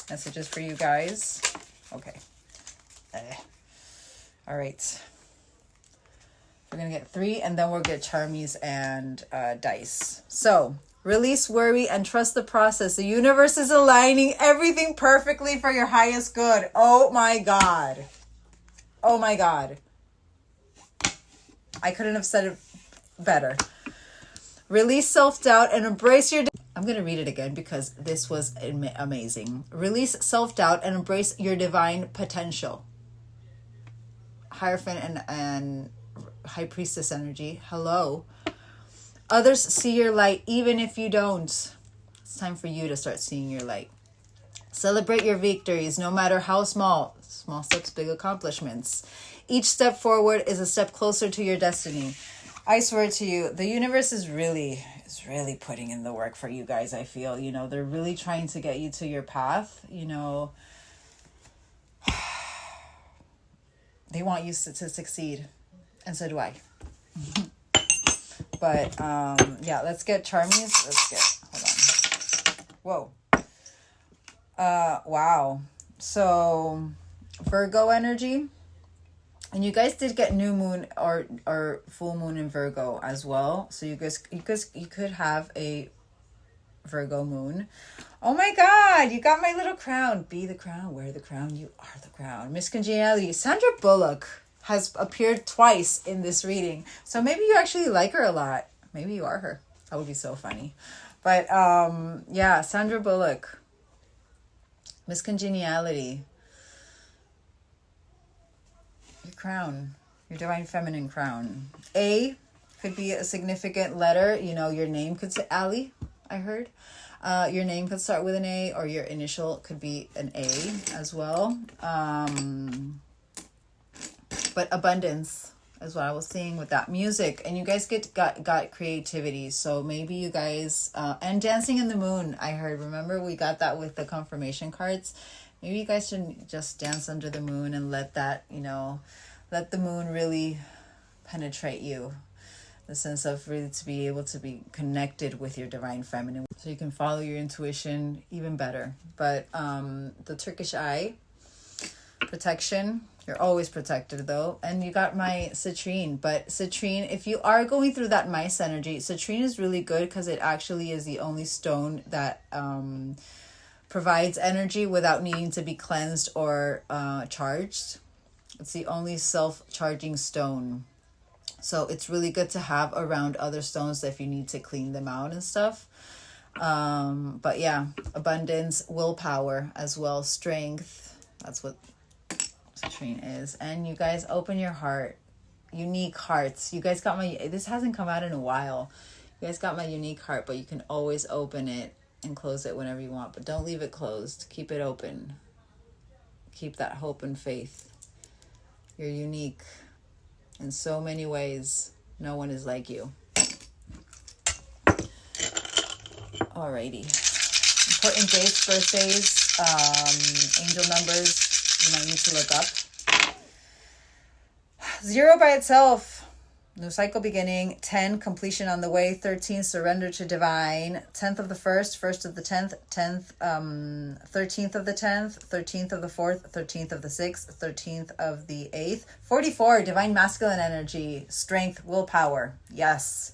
messages for you guys. Okay. All right. We're gonna get 3, and then we'll get charmies and dice. So, release worry and trust the process. The universe is aligning everything perfectly for your highest good. Oh my God. Oh my God. I couldn't have said it better. Release self-doubt and embrace your... I'm going to read it again because this was amazing. Release self-doubt and embrace your divine potential. Hierophant and High Priestess energy. Hello. Others see your light even if you don't. It's time for you to start seeing your light. Celebrate your victories, no matter how small. Small steps, big accomplishments. Each step forward is a step closer to your destiny. I swear to you, the universe is really putting in the work for you guys, I feel. You know, they're really trying to get you to your path. You know, they want you to succeed. And so do I. But, yeah, let's get Charmies. Hold on. Whoa. Wow. So, Virgo energy. And you guys did get new moon or full moon in Virgo as well. So you could have a Virgo moon. Oh my God, you got my little crown. Be the crown, wear the crown, you are the crown. Miss Congeniality. Sandra Bullock has appeared twice in this reading. So maybe you actually like her a lot. Maybe you are her. That would be so funny. But yeah, Sandra Bullock. Miss Congeniality. Your crown. Your divine feminine crown. A could be a significant letter. You know, your name could say Allie, I heard. Your name could start with an A, or your initial could be an A as well. But abundance is what I was seeing with that music. And you guys got creativity. So maybe you guys, and dancing in the moon, I heard. Remember we got that with the confirmation cards. Maybe you guys should just dance under the moon and let that, you know, let the moon really penetrate you. The sense of really to be able to be connected with your divine feminine. So you can follow your intuition even better. But the Turkish eye, protection. You're always protected though. And you got my citrine. But citrine, if you are going through that mice energy, citrine is really good because it actually is the only stone that provides energy without needing to be cleansed or charged. It's the only self-charging stone. So it's really good to have around other stones if you need to clean them out and stuff. But yeah, abundance, willpower as well, strength. That's what citrine is. And you guys open your heart. Unique hearts. You guys got my, this hasn't come out in a while. You guys got my unique heart, but you can always open it and close it whenever you want. But don't leave it closed. Keep it open. Keep that hope and faith. You're unique in so many ways. No one is like you. Alrighty. Important dates, birthdays, angel numbers you might need to look up. 0 by itself, new cycle beginning. 10, completion on the way. 13, surrender to divine. 10th of the 1st, 1st of the 10th, 13th of the 10th, 13th of the 4th, 13th of the 6th, 13th of the 8th. 44, divine masculine energy, strength, willpower. Yes.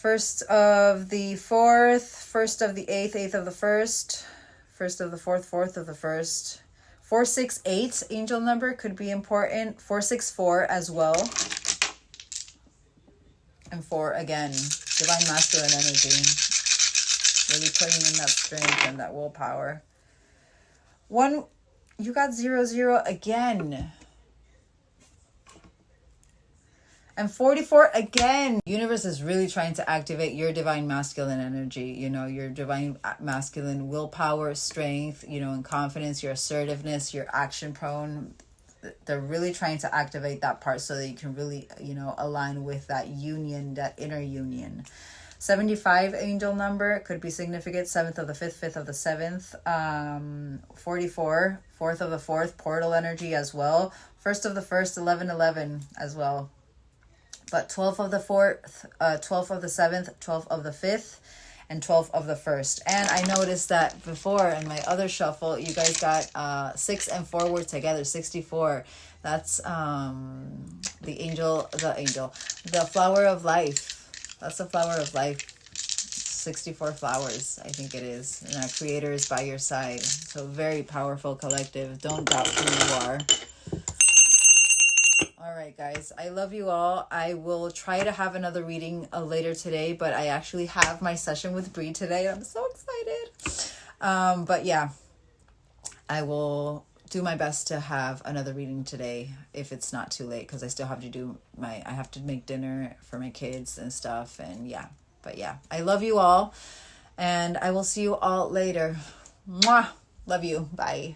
1st of the 4th, 1st of the 8th, 8th of the 1st, 1st of the 4th, 4th of the 1st. 468 angel number could be important. 464 as well. And 4 again, divine masculine energy. Really putting in that strength and that willpower. 1, you got 0 again. And 44 again. Universe is really trying to activate your divine masculine energy, you know, your divine masculine willpower, strength, you know, and confidence, your assertiveness, your action prone. They're really trying to activate that part so that you can really, you know, align with that union, that inner union. 75 angel number could be significant. 7th of the 5th, 5th of the 7th. 44, 4th of the 4th, portal energy as well. 1st of the 1st, 11 as well. But 12th of the 4th, 12th of the 7th, 12th of the 5th, and 12th of the 1st. And I noticed that before in my other shuffle, you guys got 6 and 4 were together, 64. That's the flower of life. That's the flower of life. 64 flowers, I think it is. And our creator is by your side. So very powerful collective. Don't doubt who you are. All right, guys, I love you all. I will try to have another reading later today, but I actually have my session with Bree today. I'm so excited. But yeah, I will do my best to have another reading today if it's not too late, because I still have to do I have to make dinner for my kids and stuff. And yeah, but yeah, I love you all, and I will see you all later. Mwah! Love you. Bye.